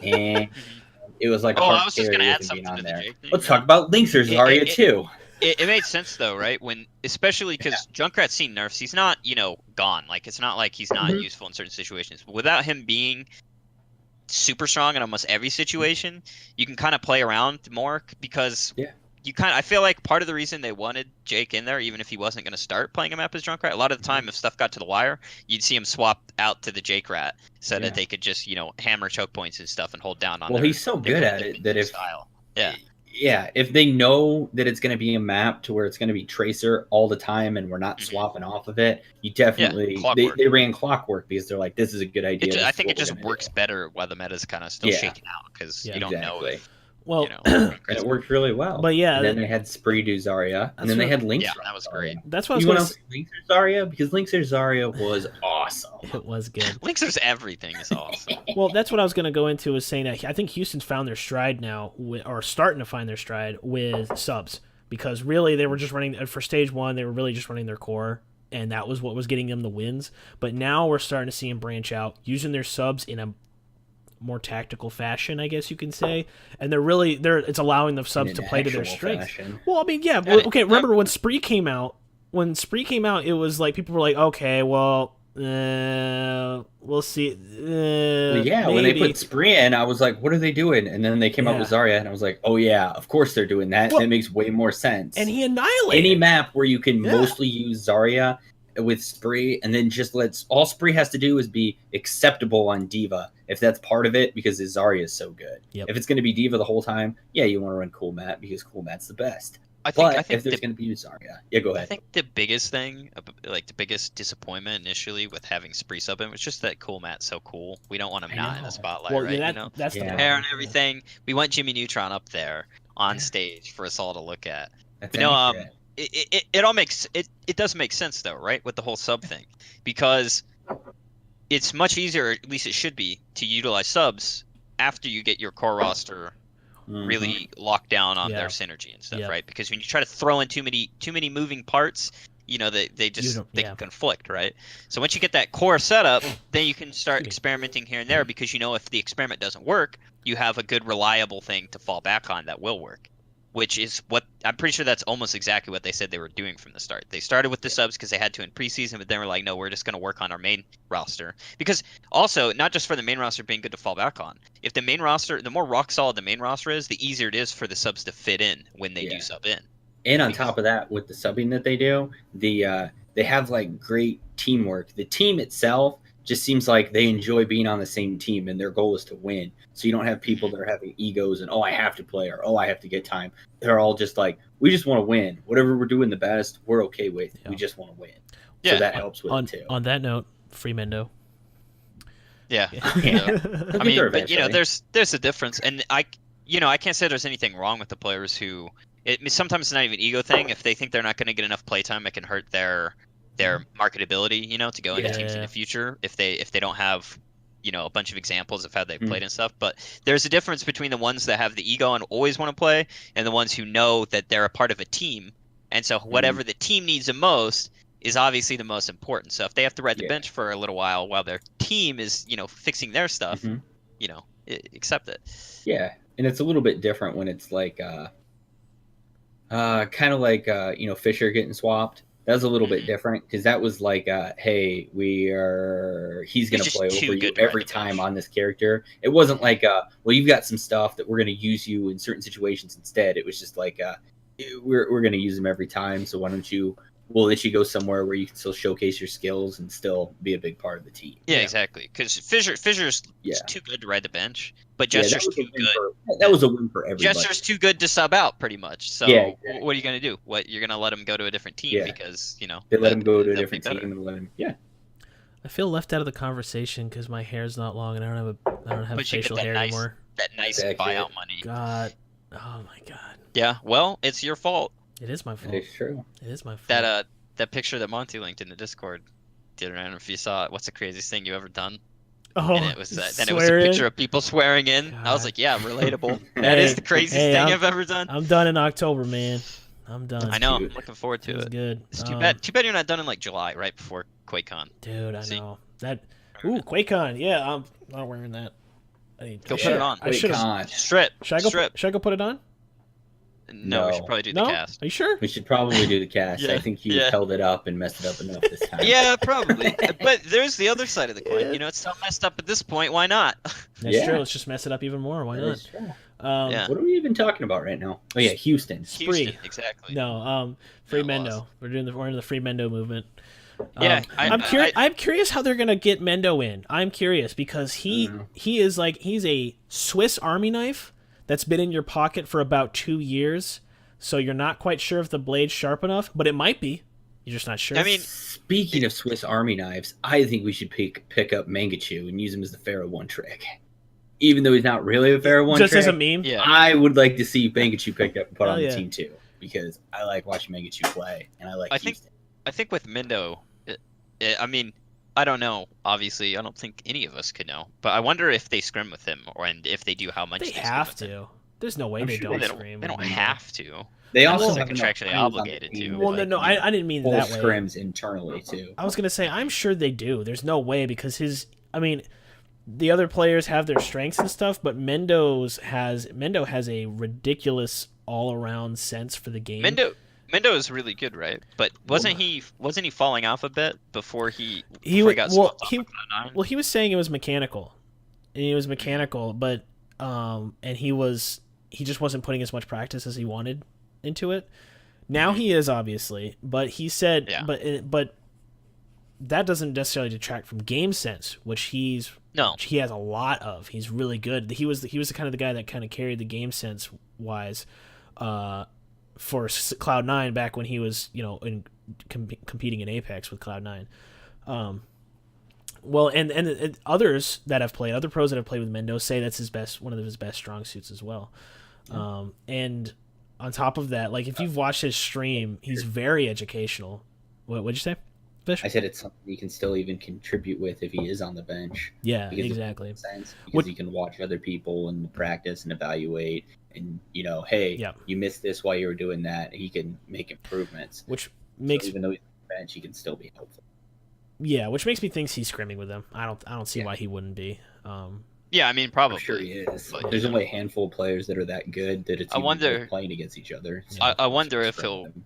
And it was like I was just going to add something to the Jake thing. Let's talk about Linkser Zarya too. It made sense though, right? Especially because Junkrat's seen nerfs. He's not, gone. Like, it's not like he's not useful in certain situations. But without him being super strong in almost every situation, you can kind of play around more, because I feel like part of the reason they wanted Jake in there, even if he wasn't going to start playing a map as Junkrat, a lot of the time if stuff got to the wire, you'd see him swap out to the Jake Rat so that they could just, hammer choke points and stuff and hold down on he's so good at it that if style. If they know that it's going to be a map to where it's going to be Tracer all the time and we're not swapping off of it, you definitely they ran Clockwork, because they're like, this is a good idea. I think it just works better while the meta's kind of still shaking out, because you don't know if Well, and it worked really well. But and then they had Spree do Zarya, and then they had Linkser. Yeah, that was great. That's what I was going to say. Linkser Zarya, because Linkser Zarya was awesome. It was good. Linkser's everything is awesome. Well, that's what I was going to go into, was saying that I think Houston's found their stride now, or starting to find their stride with subs, because really they were just running for stage 1. They were really just running their core, and that was what was getting them the wins. But now we're starting to see them branch out, using their subs in a more tactical fashion, I guess you can say, and it's allowing the subs to play to their strengths. Well, I mean, okay. Remember when Spree came out? It was like people were like, okay, well, we'll see. Maybe. When they put Spree in, I was like, what are they doing? And then they came out with Zarya, and I was like, oh yeah, of course they're doing that. That makes way more sense. And he annihilated any map where you can mostly use Zarya with Spree, and then just all Spree has to do is be acceptable on Diva, if that's part of it, because his Zarya is so good. If it's going to be Diva the whole time, you want to run Cool Mat, because Cool Mat's the best. I think if there's going to be Zarya, go ahead. I think the biggest thing, like the biggest disappointment initially with having Spree sub in, was just that Cool Mat's so cool. We don't want him not in the spotlight, right? That's the hair and everything. We want Jimmy Neutron up there on stage for us all to look at. It all makes it does make sense though, right, with the whole sub thing, because it's much easier, at least it should be, to utilize subs after you get your core roster really locked down on their synergy and stuff, right? Because when you try to throw in too many moving parts, they can conflict, right? So once you get that core setup, then you can start experimenting here and there, because if the experiment doesn't work, you have a good reliable thing to fall back on that will work. Which is what I'm pretty sure that's almost exactly what they said they were doing from the start. They started with the subs because they had to in preseason, but then we're like, no, we're just going to work on our main roster. Because also, not just for the main roster being good to fall back on. If the main roster, the more rock solid the main roster is, the easier it is for the subs to fit in when they do sub in. And on top of that, with the subbing that they do, they have like great teamwork. The team itself just seems like they enjoy being on the same team, and their goal is to win. So you don't have people that are having egos and, oh, I have to play, or, oh, I have to get time. They're all just like, we just want to win. Whatever we're doing the best, we're okay with. We just want to win. So that helps with it too. On that note, free Mendo. Yeah. I mean, but there's a difference, and I can't say there's anything wrong with the players who. Sometimes it's not even an ego thing. If they think they're not going to get enough playtime, it can hurt their marketability, to go into teams in the future if they don't have a bunch of examples of how they played and stuff. But there's a difference between the ones that have the ego and always want to play, and the ones who know that they're a part of a team, and so whatever the team needs the most is obviously the most important. So if they have to ride the bench for a little while their team is fixing their stuff, accept it. Yeah, and it's a little bit different when it's like kind of like Fisher getting swapped. That was a little bit different, because that was like, hey, he's going to play over you every time on this character. It wasn't like, well, you've got some stuff that we're going to use you in certain situations instead. It was just like, we're going to use them every time. So why don't we'll let you go somewhere where you can still showcase your skills and still be a big part of the team. Yeah, exactly. Because Fisher's too good to ride the bench, but Jester's too good. That was a win for everybody. Jester's too good to sub out, pretty much. So what are you going to do? You're going to let him go to a different team because they let him go to a different team and let him. Yeah. I feel left out of the conversation because my hair's not long and I don't have facial hair anymore. That nice buyout money. God, oh my God. Yeah, well, it's your fault. It is my fault. It's true. It is my fault. That picture that Monty linked in the Discord, I don't know if you saw it. What's the craziest thing you ever done? Oh, and it was a picture of people swearing in. God. I was like, yeah, relatable. That is the craziest thing I've ever done. I'm done in October, man. I'm done. I know. I'm looking forward to it. Good. It's too bad. Too bad you're not done in like July, right before QuakeCon. Dude, I know that. Ooh, QuakeCon. Yeah, I'm not wearing that. Go put it on. I should strip. Should I go put it on? No, we should probably do the cast. Are you sure? We should probably do the cast. I think you held it up and messed it up enough this time. Yeah, probably. But there's the other side of the coin. It's so messed up at this point. Why not? That's true. Let's just mess it up even more. Why not? What are we even talking about right now? Oh yeah, Houston. Houston, exactly. No, free Mendo. We're in the free Mendo movement. Yeah, I'm curious how they're gonna get Mendo in. I'm curious because he is like he's a Swiss Army knife that's been in your pocket for about 2 years, so you're not quite sure if the blade's sharp enough, but it might be. You're just not sure. I mean, speaking of Swiss Army knives, I think we should pick up Mangachu and use him as the Pharaoh one trick. Even though he's not really a Pharaoh one trick. Just as a meme? Yeah. I would like to see Mangachu picked up and put on the team too, because I like watching Mangachu play, and I like Houston. I think with Mendo, I mean, I don't know. Obviously, I don't think any of us could know. But I wonder if they scrim with him, and if they do, how much they have to. There's no way they don't scrim. They don't have to. They also are contractually obligated to. Well, no, I didn't mean that way. Scrims internally too. I was gonna say I'm sure they do. There's no way because the other players have their strengths and stuff, but Mendo has a ridiculous all around sense for the game. Mendo is really good, right? But wasn't he falling off a bit before he got he was saying it was mechanical, and he was mechanical, but and he just wasn't putting as much practice as he wanted into it. Now he is, obviously, but he said, but that doesn't necessarily detract from game sense, which he has a lot of. He's really good. He was the kind of the guy that kind of carried the game sense wise, for Cloud9 back when he was competing in Apex with Cloud9. Well, and others that have played, other pros that have played with Mendo say that's one of his best strong suits as well. And on top of that, like if you've watched his stream, he's very educational. What'd you say? Especially, I said it's something he can still even contribute with if he is on the bench. yeah, Because exactly. it makes sense because What- he can watch other people and practice and evaluate, and hey, Yeah. you missed this while you were doing that. He can make improvements. Which makes So even though he's on the bench, he can still be helpful. which makes me think he's scrimming with them. I don't see why he wouldn't be. Yeah, I mean, probably. I'm sure he is. But, There's only a handful of players that are that good that it's I even wonder- worth playing against each other. I wonder if scrim he'll them.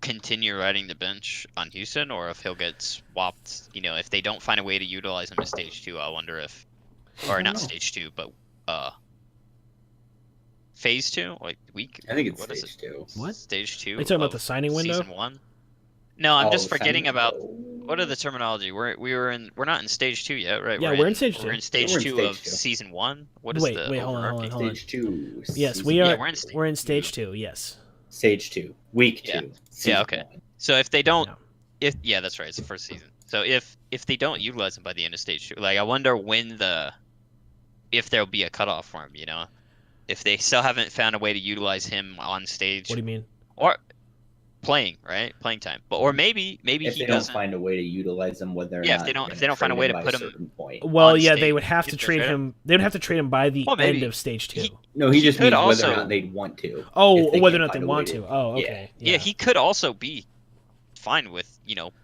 continue riding the bench on Houston, or if he'll get swapped. If they don't find a way to utilize him in stage 2, I wonder if, or don't not know. stage 2, but phase 2, like week. I think it's what is stage 2. What? Stage 2. Are you talking about of the signing window? Season 1. No, I'm just Oh, forgetting signing about window. what are the terminology. We're not in stage 2 yet, right? Yeah, we're in stage We're 2. in stage We're in 2 stage of 2. season 1. What is Wait, the hold on, overarching- hold on. Stage 2. Yes, season we are. Yeah, we're in stage We're in 2. stage 2. Yes. Stage 2. Week 2. Yeah. Season okay. 1. So if they don't, Yeah. that's right, it's the first season. So if they don't utilize him by the end of stage 2, like I wonder if there'll be a cutoff for him, if they still haven't found a way to utilize him on stage What do you mean? or playing time, or maybe If he they don't doesn't. find a way to utilize them, whether or Yeah, if not they don't- they're if they don't find a gonna way trade to by put a him- certain point. Well, on yeah, they stage, would have to just trade trade him. They would have to trade him by the Well, maybe end of stage 2. No, he just could means whether or also- not they'd want to. Oh, If they whether or can't not they find a way want to- to. Oh, yeah. okay. Yeah, he could also be fine with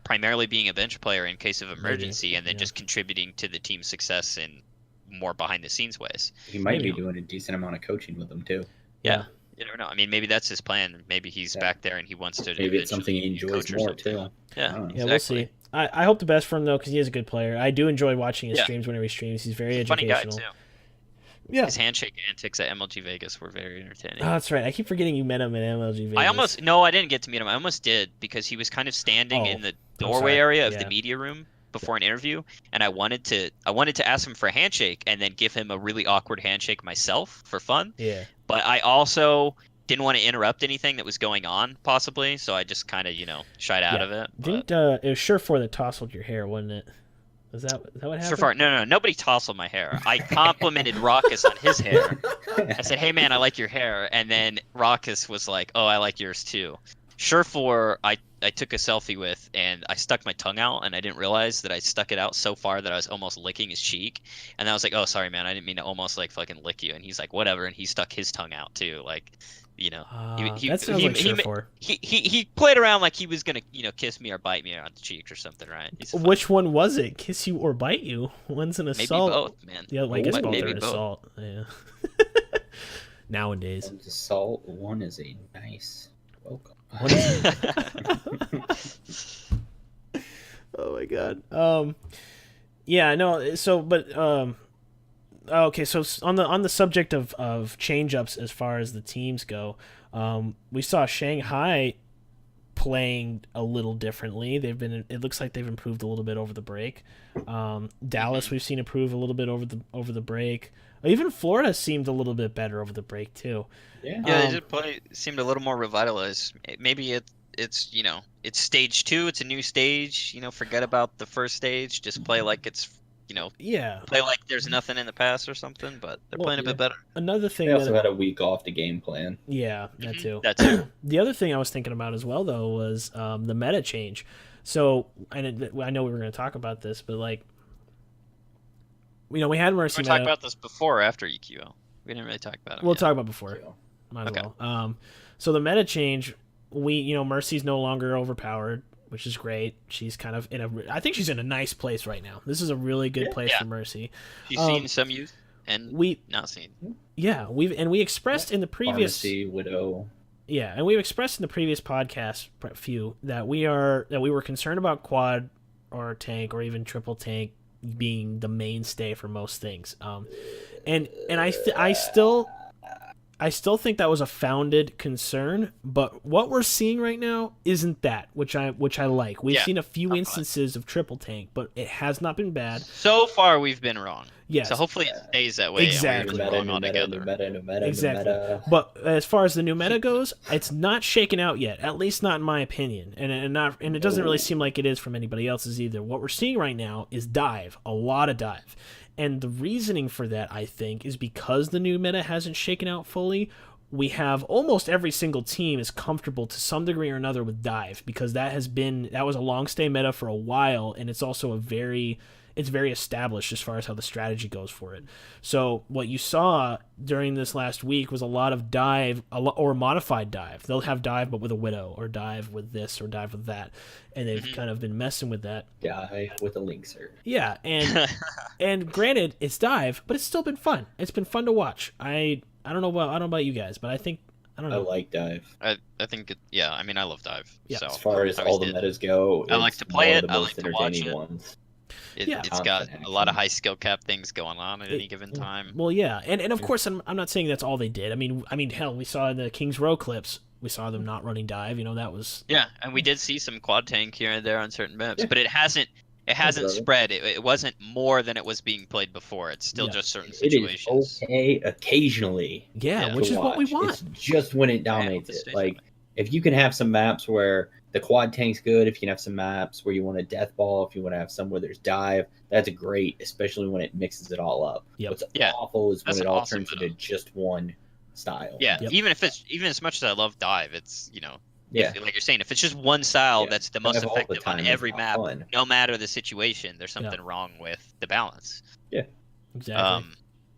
primarily being a bench player in case of emergency, and then yeah. just contributing to the team's success in more behind the scenes ways. He might Maybe. be doing a decent amount of coaching with them too. Yeah. You never know. I mean, maybe that's his plan. Maybe he's Yeah. back there and he wants to. Maybe it's something he eventually enjoys coach or more something. too. Yeah. I don't know. Yeah, we'll Exactly. see. I hope the best for him though, because he is a good player. I do enjoy watching his Yeah. streams whenever he streams. He's very Funny guy educational. too. Yeah. His handshake antics at MLG Vegas were very entertaining. Oh, that's right. I keep forgetting you met him at MLG Vegas. I didn't get to meet him. I almost did because he was kind of standing in the doorway sorry. area of Yeah. the media room before an interview, and I wanted to ask him for a handshake and then give him a really awkward handshake myself for fun. Yeah. But I also didn't want to interrupt anything that was going on, possibly, so I just kind of, shied out Yeah. of it. Didn't it was Surefour that tousled your hair, wasn't it? Is that what happened? So far, no, nobody tousled my hair. I complimented Raucus on his hair. I said, "Hey, man, I like your hair," and then Raucus was like, "Oh, I like yours too." Surefour, I took a selfie with, and I stuck my tongue out, and I didn't realize that I stuck it out so far that I was almost licking his cheek, and I was like, "Oh, sorry, man, I didn't mean to almost like fucking lick you," and he's like, "Whatever," and he stuck his tongue out too, like. That sounds like Surefour. He played around like he was gonna kiss me or bite me on the cheek or something, right? He's fun. Which one was it? Kiss you or bite you? One's an Maybe assault. both, man. Yeah, well, I guess both Maybe are an both. assault. Yeah. Nowadays. One's assault, one is a nice welcome. What is Oh my god. Yeah, no, so but okay, so on the subject of change ups as far as the teams go, we saw Shanghai playing a little differently. It looks like they've improved a little bit over the break. Dallas we've seen improve a little bit over the break. Even Florida seemed a little bit better over the break too. Yeah. Yeah, they did play. Seemed a little more revitalized. Maybe it's it's stage 2. It's a new stage. Forget about the first stage. Just play like it's Yeah. play like there's nothing in the past or something. But they're Well, playing a bit better. Another thing They also that had a week off the game plan. yeah, that too. That too. The other thing I was thinking about as well, though, was the meta change. So, I know we were going to talk about this, but we had Mercy We meta. talked about this before or after EQL. We didn't really talk about it. We'll talk about before. So, Might as Okay. well. So the meta change, Mercy's no longer overpowered, which is great. She's kind of I think she's in a nice place right now. This is a really good place Yeah. for Mercy. She's seen some use and We not seen. yeah, we expressed in the previous Pharmacy, Widow. Yeah, and we've expressed in the previous podcast few that we were concerned about quad or tank or even triple tank being the mainstay for most things. And I still think that was a founded concern, but what we're seeing right now isn't that, which I like. We've Yeah, seen a few I'm instances of triple tank, but it has not been bad. So far, we've been wrong. Yes. So hopefully it stays that way. Exactly. And we're just wrong altogether. New meta. Exactly. But as far as the new meta goes, it's not shaken out yet. At least not in my opinion, and it doesn't really seem like it is from anybody else's either. What we're seeing right now is dive, a lot of dive, and the reasoning for that, I think, is because the new meta hasn't shaken out fully. we have almost every single team is comfortable to some degree or another with dive, because that was a long stay meta for a while, and it's also it's very established as far as how the strategy goes for it. So what you saw during this last week was a lot of dive, or modified dive. They'll have dive but with a widow, or dive with this, or dive with that, and they've kind of been messing with that. Dive with a Linkser. Yeah, and granted, it's dive, but it's still been fun. It's been fun to watch. I don't know about you guys, but I don't know. I like dive. I think I mean, I love dive. Yeah. So As far as I all always the did. metas go, I like it's to play one it, of the I most like to watch entertaining it. ones. Yeah. It's got Constant a lot of action. high skill cap things going on at any given time. Well, yeah, and of course, I'm not saying that's all they did. I mean, hell, we saw in the Kings Row clips, we saw them not running dive. That was Yeah, and we did see some quad tank here and there on certain maps, Yeah. but it hasn't spread. It wasn't more than it was being played before. It's still Yeah. just certain It situations. is okay occasionally. yeah, Yeah. which to is what we watch. want. It's just when it dominates Yeah, it. Like, if you can have some maps where the quad tank's good, if you can have some maps where you want a death ball, if you want to have some where there's dive, that's great, especially when it mixes it all up. Yep. What's Yeah. awful is when That's it an all awesome turns meta. into just one style. Yeah, Yep. even as much as I love dive, it's Yeah. like you're saying, if it's just one style Yeah. that's the most Dive all the effective time on is every not map, fun. no matter the situation, there's something wrong with the balance. Exactly.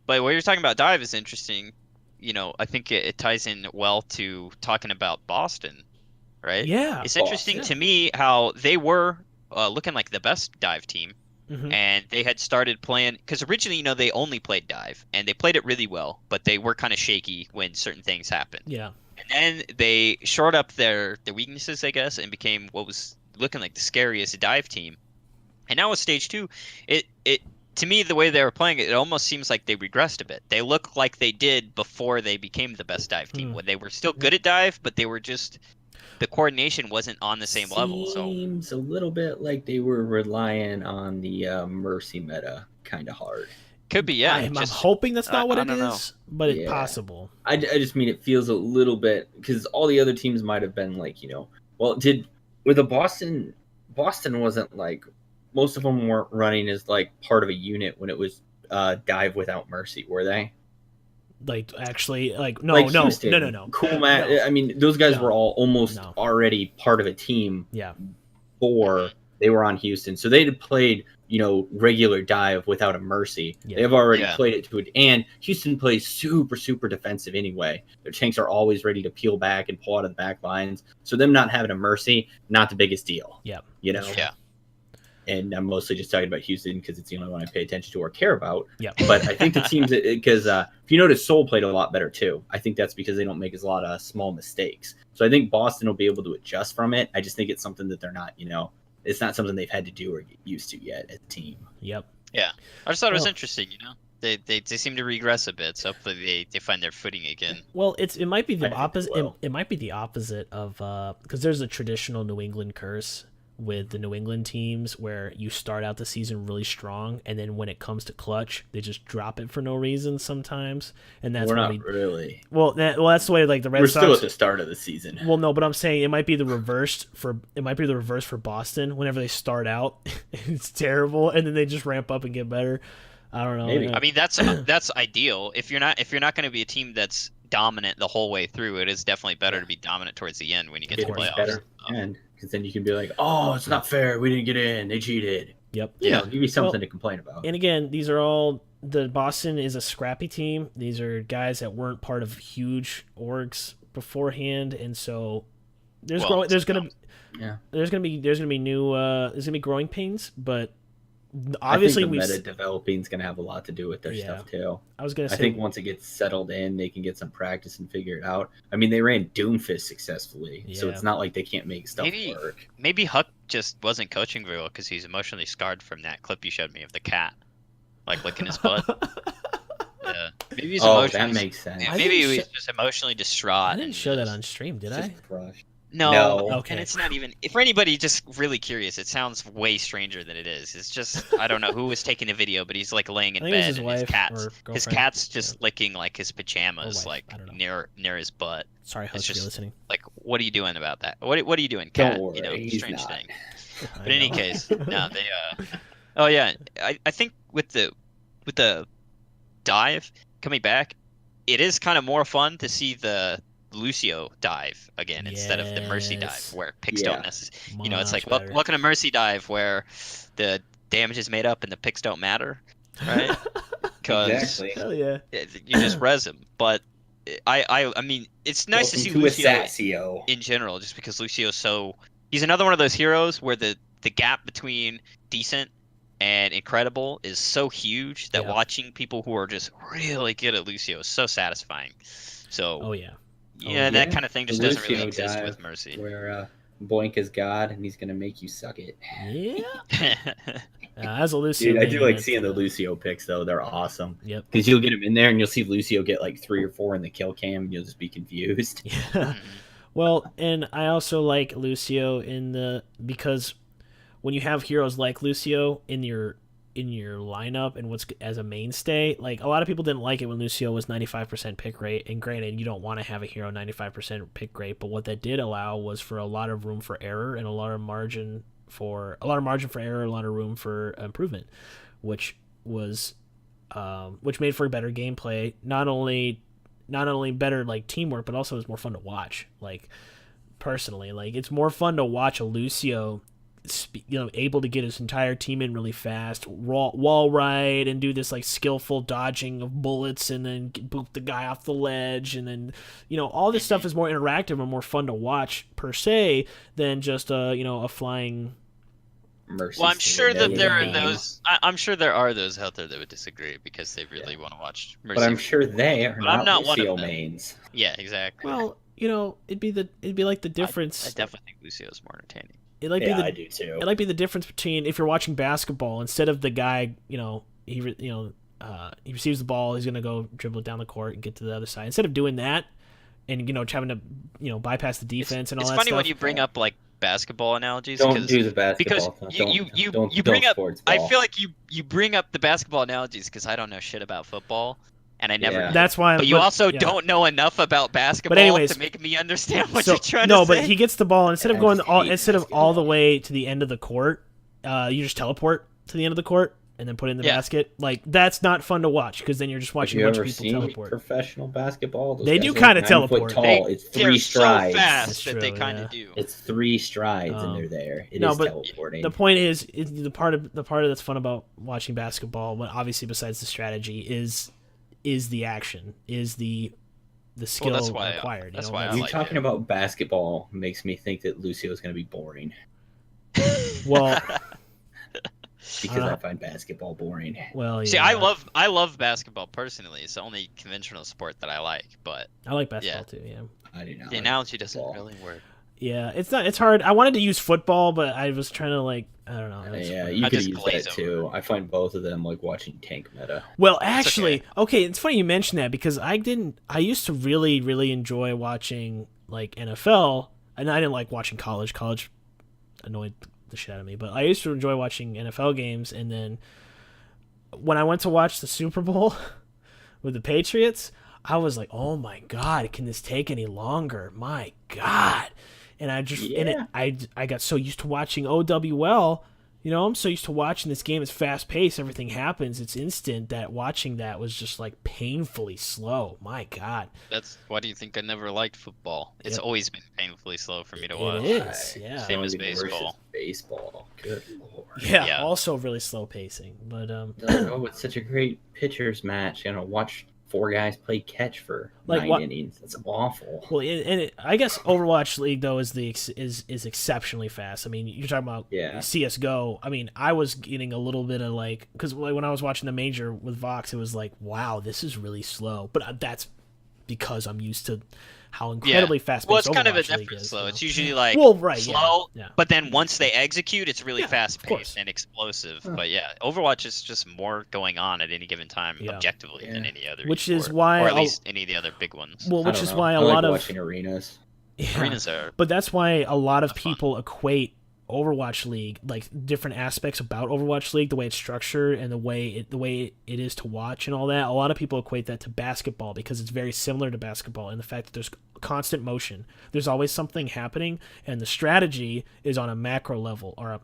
But what you're talking about dive is interesting. I think it ties in well to talking about Boston, right? Yeah. It's interesting Boston. to me how they were looking like the best dive team, Mhm. and they had started playing because originally, they only played dive, and they played it really well, but they were kind of shaky when certain things happened. Yeah. And then they shored up their weaknesses, I guess, and became what was looking like the scariest dive team. And now with stage 2, it to me, the way they were playing it, it almost seems like they regressed a bit. They look like they did before they became the best dive team, when they were still good at dive, but they were just the coordination wasn't on the same level. So Seems a little bit like they were relying on the Mercy meta kind of hard. could be, yeah. I'm hoping that's not what I it don't know. is, but it's Yeah. possible. I just mean it feels a little bit because all the other teams might have been like, with the Boston wasn't like, most of them weren't running as like part of a unit when it was dive without Mercy, were they? Like, actually, like, no. Cool, Matt. No. I mean, those guys No. were all almost No. already part of a team Yeah. before they were on Houston, so they'd played regular dive without a Mercy. Yeah. They've already Yeah. played it to it, and Houston plays super defensive anyway. Their tanks are always ready to peel back and pull out of the back lines, so them not having a Mercy, not the biggest deal. Yeah. Yeah. And I'm mostly just talking about Houston because it's the only one I pay attention to or care about. Yeah. But I think the teams, because if you notice, Seoul played a lot better too. I think that's because they don't make a lot of small mistakes. So I think Boston will be able to adjust from it. I just think it's something that they're not, it's not something they've had to do or get used to yet as a team. Yep. Yeah. I just thought it was Well- interesting, They seem to regress a bit, so hopefully they find their footing again. Well, it might be the I think opposite. they will. It might be the opposite of because there's a traditional New England curse with the New England teams where you start out the season really strong, and then when it comes to clutch, they just drop it for no reason sometimes, and that's We're when not we. really. Well, that's the way like the Red We're Sox. still at the start of the season. Well, no, but I'm saying it might be the reverse for Boston. Whenever they start out, it's terrible, and then they just ramp up and get better. I don't know. Maybe. I mean, that's ideal. If you're not going to be a team that's dominant the whole way through, it is definitely better to be dominant towards the end when you get to It's playoffs. better, and because then you can be like, "Oh, it's not fair. We didn't get in. They cheated." Yep. Give you something Well, to complain about. And again, these are all the Boston is a scrappy team. These are guys that weren't part of huge orgs beforehand, and so there's Well, there's gonna Yeah. there's gonna be new there's gonna be growing pains, but Obviously, obviously I think we the meta developing is going to have a lot to do with their Yeah. stuff too. I was gonna I say think once it gets settled in, they can get some practice and figure it out. I mean, they ran Doomfist successfully, so Yeah. it's not like they can't make stuff Maybe- work. Maybe Huck just wasn't coaching very well because he's emotionally scarred from that clip you showed me of the cat, like licking his butt. Yeah. Maybe he's Oh, emotionally. that makes sense. I Maybe didn't he was sh- just emotionally distraught. I didn't and show that just- on stream, did It's I? just crushed. No, No. Okay. and it's not even. For anybody just really curious, it sounds way stranger than it is. It's just I don't know who was taking the video, but he's like laying in I think it was bed his and wife his or girlfriend. cat's just licking like his pajamas, wife, like I don't know. near his butt. Sorry, Huck, It's if you're just- listening. Like, what are you doing about that? What are you doing, cat? Don't worry, he's strange not. thing. I But in any know. case, no, they. Oh yeah, I think with the dive coming back, it is kind of more fun to see the Lucio dive again instead of the Mercy dive Yes. where picks Yeah. don't necessarily. You know, it's Much like better. welcome to Mercy dive where the damage is made up and the picks don't matter, right? Because Exactly. Hell yeah. you just res them. But I mean, it's nice to Welcome see to Lucio Assasio. in general, just because Lucio's he's another one of those heroes where the gap between decent and incredible is so huge that Yeah. watching people who are just really good at Lucio is so satisfying. So Oh yeah. yeah, that kind of thing just The doesn't really Lucio exist dive with Mercy. Where Boink is God and he's gonna make you suck it. Yeah. As a Lucio Dude, I main, do like it's, seeing the Lucio picks though. They're awesome. Yep. Because you'll get him in there and you'll see Lucio get like 3 or 4 in the kill cam and you'll just be confused. Yeah. Mhm. Well, and I also like Lucio because when you have heroes like Lucio in your lineup and what's as a mainstay, like a lot of people didn't like it when Lucio was 95% pick rate, and granted you don't want to have a hero 95% pick rate, but what that did allow was for a lot of room for error and a lot of margin for error, a lot of room for improvement, which was which made for better gameplay, not only better like teamwork, but also is more fun to watch. Like personally, like it's more fun to watch a Lucio able to get his entire team in really fast, wall ride, and do this like skillful dodging of bullets, and then boot the guy off the ledge, and then all this stuff is more interactive and more fun to watch per se than just a flying. Mercy Well, I'm sure that there are Yeah. those. I'm sure there are those out there that would disagree because they really want to watch Mercy. But I'm sure they are But I'm not one of Lucio them. mains. Yeah, exactly. Well, it'd be like the difference. I definitely think Lucio's more entertaining. It might Yeah, be I do too. it might be the difference between if you're watching basketball, instead of the guy, he receives the ball, he's gonna go dribble it down the court and get to the other side. Instead of doing that and having to bypass the defense and all It's that funny stuff. when you bring up like basketball analogies. Don't do the because basketball. you don't bring up. sports I ball. feel like you bring up the basketball analogies because I don't know shit about football, and I never. Yeah. did. That's why. But you also yeah. don't know enough about basketball anyways, to make me understand what So you're trying no, to say. but he gets the ball, and instead of I going just all hate the basketball. way to the end of the court, you just teleport to the end of the court and then put it in the Yeah. basket. Like that's not fun to watch because then you're just Have watching a you bunch ever of people seen teleport. professional basketball? Those They guys do are kinda 9 foot teleport. Tall. It's They're 3 so strides. fast That's that they true, kind yeah. of do. It's 3 strides Um, and they're there. It no, is but teleporting. The point is, the part of that's fun about watching basketball, but obviously besides the strategy, is the action, is the skill that's why required. that's you know? why I you like talking it. about basketball makes me think that Lucio is going to be boring Well, because I find basketball boring. well, yeah. See, I love basketball personally. It's the only conventional sport that I like, but I like basketball too. Yeah. I do not. the like analogy doesn't basketball. really work. Yeah, it's not. It's hard. I wanted to use football, but I was trying to I don't know. It was Yeah, weird. you I could just use glaze that over too. I find both of them like watching tank meta. Well, actually, okay. It's funny you mention that because I didn't. I used to really, really enjoy watching like NFL, and I didn't like watching college. College annoyed the shit out of me, but I used to enjoy watching NFL games. And then when I went to watch the Super Bowl with the Patriots, I was like, "Oh my god, can this take any longer? My god!" And I just I got so used to watching OWL. I'm so used to watching this game. It's fast paced. Everything happens. It's instant. That watching that was just like painfully slow. My God. That's why do you think I never liked football? It's Yep. always been painfully slow for me to watch. It is. Yeah. Same as Versus baseball. Baseball. Good lord. Yeah. Also really slow pacing. But Oh, it's such a great pitchers match. Watch 4 guys play catch for Like 9 what- innings. That's awful. well, I guess Overwatch League though is exceptionally fast. I mean, you're talking about Yeah. CS:GO. I mean, I was getting a little bit of because when I was watching the major with Vox, it was like, wow, this is really slow. But that's because I'm used to how incredibly fast. Well, it's kind of a Overwatch League different is, slow. you know? It's usually like right, slow, yeah. but then once they execute, it's really Yeah, fast of course. paced and explosive. Huh. But yeah, Overwatch is just more going on at any given time Yeah. objectively than Yeah. any other. Which is esport, why or at I'll- least any of the other big ones. Well, I which don't is know. why I a like lot of watching arenas. yeah. Arenas are But that's why a lot of That's fun. people equate Overwatch League, like different aspects about Overwatch League, the way it's structured and the way it is to watch and all that. A lot of people equate that to basketball because it's very similar to basketball in the fact that there's constant motion. There's always something happening, and the strategy is on a macro level, or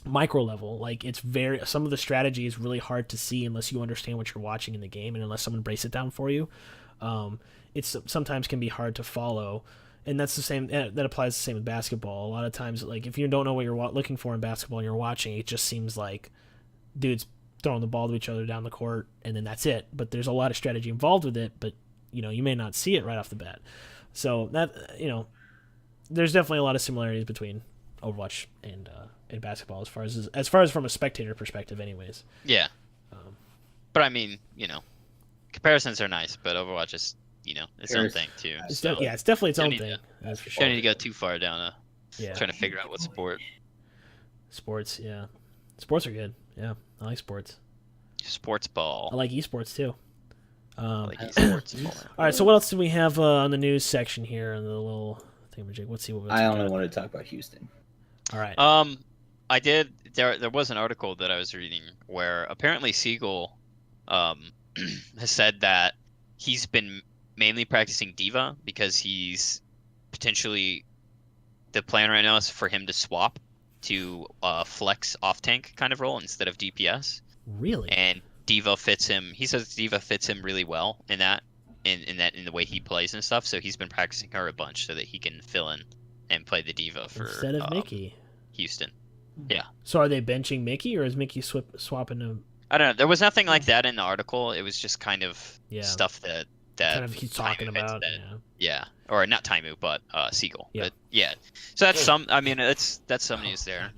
micro level. Like it's some of the strategy is really hard to see unless you understand what you're watching in the game and unless someone breaks it down for you. It's sometimes can be hard to follow, and that's the same. That applies the same with basketball. A lot of times, like if you don't know what you're looking for in basketball and you're watching, it just seems like dudes throwing the ball to each other down the court, and then that's it. But there's a lot of strategy involved with it, but you may not see it right off the bat. So that there's definitely a lot of similarities between Overwatch and basketball as far as from a spectator perspective, anyways. Yeah. But I mean, comparisons are nice, but Overwatch is, its own thing too. It's definitely its own thing. That's for You sure. don't need to go too far down trying to figure out what sport. Sports, yeah. Sports are good. Yeah, I like sports. Sports ball. I like esports too. I like esports ball. All right, so what else do we have on the news section here on the little thingamajig? Let's see what I only want to talk about Houston. All right. I did. There was an article that I was reading where apparently Siegel has said that he's been mainly practicing Diva because he's potentially the plan right now is for him to swap to flex off tank kind of role instead of DPS. Really? And Diva fits him. He says Diva fits him really well in the way he plays and stuff. So he's been practicing her a bunch so that he can fill in and play the Diva for instead of Mickey. Houston. Yeah. So are they benching Mickey or is Mickey swapping him? I don't know. There was nothing like that in the article. It was just kind of stuff that kind of he's talking about. Yeah. Or not Taimu, but Siegel. Yeah. But yeah. So that's some. I mean, that's some news there.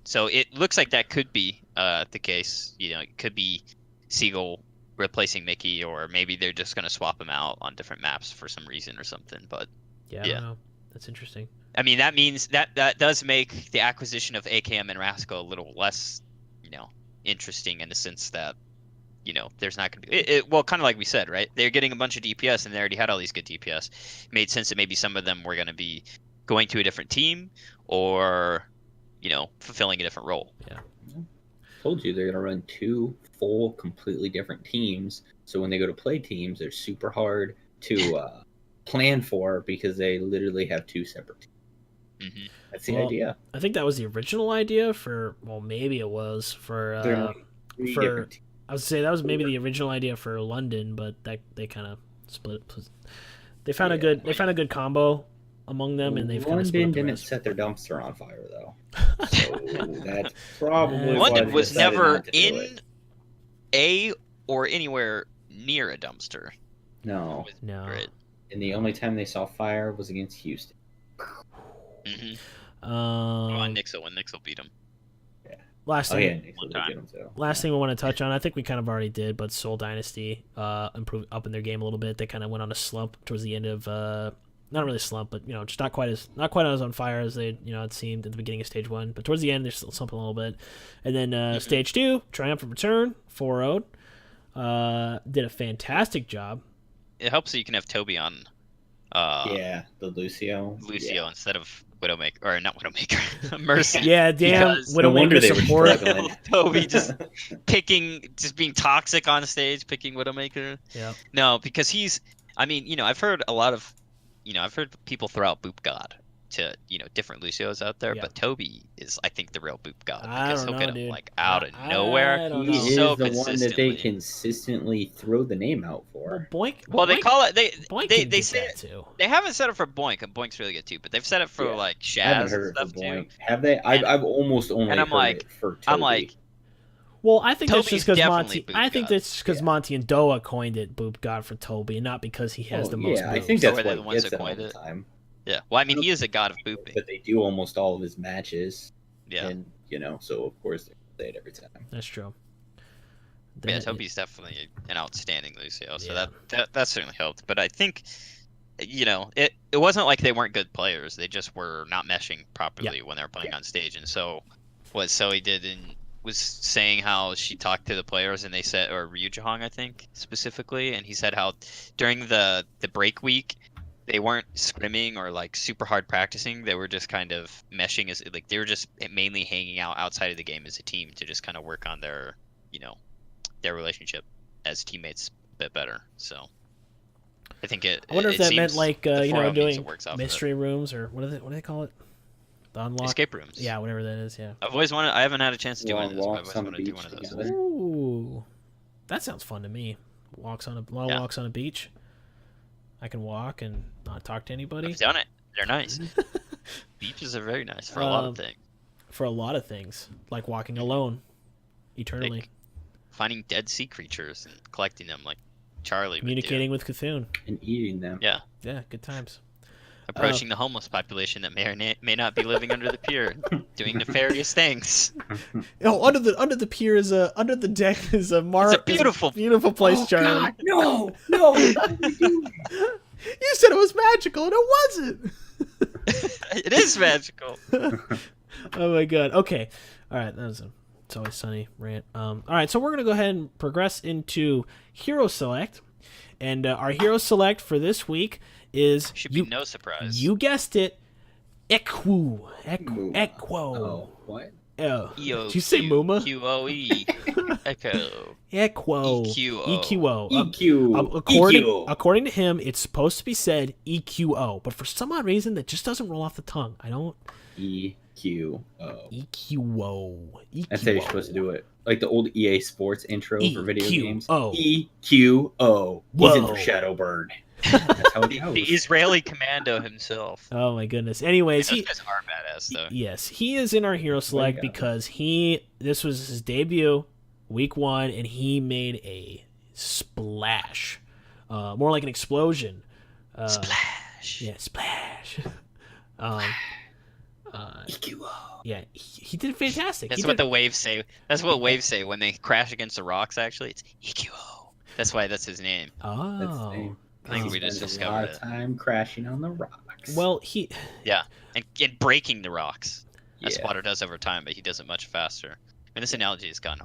So it looks like that could be the case. It could be Siegel replacing Mickey, or maybe they're just gonna swap him out on different maps for some reason or something. But I don't know. That's interesting. I mean, that means that does make the acquisition of AKM and Rasco a little less, interesting in the sense that, there's not going to be well, kind of like we said, right? They're getting a bunch of DPS and they already had all these good DPS. It made sense that maybe some of them were going to be going to a different team or, fulfilling a different role. Yeah. Told you they're going to run two full, completely different teams. So when they go to play teams, they're super hard to plan for because they literally have two separate teams. Mm-hmm. That's the idea. I think that was the original idea maybe it was for I would say that was maybe the original idea for London, but that they kind of split. They found a good combo among them, and they've kind of split. London didn't set their dumpster on fire though, so that's probably London was never in or anywhere near a dumpster. No. Right. And the only time they saw fire was against Houston. Mm-hmm. Nixel when Nixel beat him. Yeah. Last thing we want to touch on, I think we kind of already did, but Seoul Dynasty improved up in their game a little bit. They kind of went on a slump towards the end of not really slump, but just not quite as on fire as they it seemed at the beginning of stage 1. But towards the end, they're still slumping a little bit. And then stage 2, triumphant return, 4-0, did a fantastic job. It helps that you can have Toby on. The Lucio instead of Widowmaker, or not Widowmaker, Mercy. Yeah, damn, Widowmaker support. Toby just being toxic on stage, picking Widowmaker. Yeah. No, because he's. I mean, I've heard a lot of, I've heard people throw out Boop God to different Lucios out there, but Toby is, I think, the real Boop God because he'll get him like out of nowhere. He is the one that they consistently throw the name out for. Well, Boink. Well, they call it they say that too. They haven't set it for Boink, and Boink's really good too. But they've set it for like Shaz and stuff too. Have they? I've almost only heard it for Toby. I'm like. Well, I think that's Toby's just because definitely Monty. I think that's because Monty and Doa coined it "Boop God" for Toby, not because he has the most. Yeah, moves. I think that's Or what the ones gets that it all coined the it. time. Yeah, well, I mean, he is a god of booping. But they do almost all of his matches. Yeah, and so of course they say it every time. That's true. Yeah, Toby's definitely an outstanding Lucio, so that certainly helped. But I think, it wasn't like they weren't good players; they just were not meshing properly when they were playing on stage. And so, what Zoe did was saying how she talked to the players, and they said, or Ryu Jahong, I think specifically, and he said how during the break week. They weren't scrimming or like super hard practicing. They were just kind of meshing as like they were just mainly hanging out outside of the game as a team to just kind of work on their, their relationship as teammates a bit better. So I think I wonder if that meant like doing mystery rooms rooms or what do they call it? The unlock escape rooms. Yeah, whatever that is. Yeah. I've always wanted. I haven't had a chance to do one of Long those. But I've walks always on the wanted to do beach one of those. together. Ooh, that sounds fun to me. Walks on a walks on a beach. I can walk and not talk to anybody. I've done it. They're nice. Beaches are very nice for a lot of things. For a lot of things, like walking alone, eternally. Like finding dead sea creatures and collecting them, like Charlie. Communicating with Cthulhu. And eating them. Yeah. Yeah, good times. Approaching the homeless population that may or may not be living under the pier, doing nefarious things. Oh, under the pier is under the deck is a It's a beautiful place, Oh, Charlie. God, no, what are you doing? You said it was magical, and it wasn't. It is magical. Oh my god. Okay. All right. That was a It's Always Sunny rant. All right. So we're gonna go ahead and progress into Hero Select, and our Hero Select for this week is Should be no surprise. You guessed it. Equo. Oh, what? Oh. E-O-Q, Did you say Muma? Q-O-E. Echo. Equo. EQO. EQ. According to him, it's supposed to be said EQO, but for some odd reason that just doesn't roll off the tongue. I don't. EQO. EQO. That's how you're supposed to do it. Like the old EA Sports intro for video games. EQO. EQO. He's in Whoa. for Shadowburn. That's how it goes. The Israeli commando himself. Oh my goodness. Anyways, Those guys are badass, though. Yes, he is in our Hero Select because this was his debut, week 1, and he made a splash, more like an explosion. Splash. Yeah, splash. EQO. Yeah, he did fantastic. That's what the waves say. That's what waves say when they crash against the rocks. Actually, it's EQO. That's why that's his name. Oh. That's the name. I think we just Spends discovered a lot it. of time crashing on the rocks. Well, Yeah, and breaking the rocks. That's Yeah. what Water does over time, but he does it much faster. And this analogy has gone.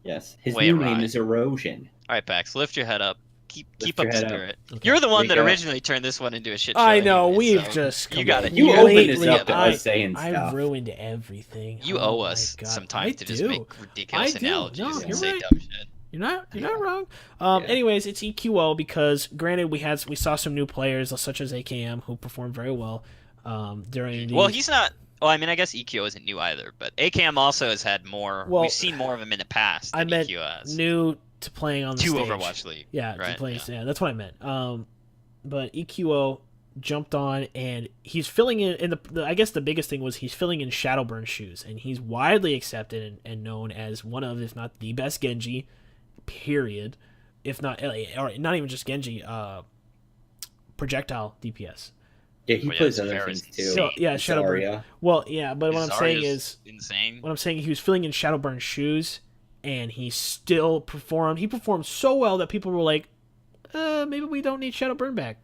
Yes, his Way new awry. name is Erosion. All right, Pax, lift your head up. Keep Lift up your the head up. spirit. Okay. You're the one There that you go. originally turned this one into a shit show. I know anyway, we've so just you got it. You opened this completely- up to us saying I stuff. ruined everything. You Oh owe my us God. some I time to just do. make ridiculous I do. analogies No, and you're say right. dumb shit. You're not wrong. Yeah. Anyways, it's EQO because granted we saw some new players such as AKM who performed very well during the Well, he's not. Well, I mean, I guess EQO isn't new either, but AKM also has had more. Well, we've seen more of him in the past I than meant EQO has. new to playing on the to stage. Overwatch League. Yeah, right. to play. Yeah, that's what I meant. But EQO jumped on and he's filling in I guess the biggest thing was he's filling in Shadowburn shoes, and he's widely accepted and known as one of, if not the best Genji, period. If not, or not even just Genji, projectile DPS. Yeah, he Well, yeah, plays it's other very things too. So, yeah, Shadowburn. Zarya. Well, yeah, but what I'm saying Zarya's is, insane. what I'm saying, he was filling in Shadowburn shoes, and he still performed. He performed so well that people were like, maybe we don't need Shadowburn back.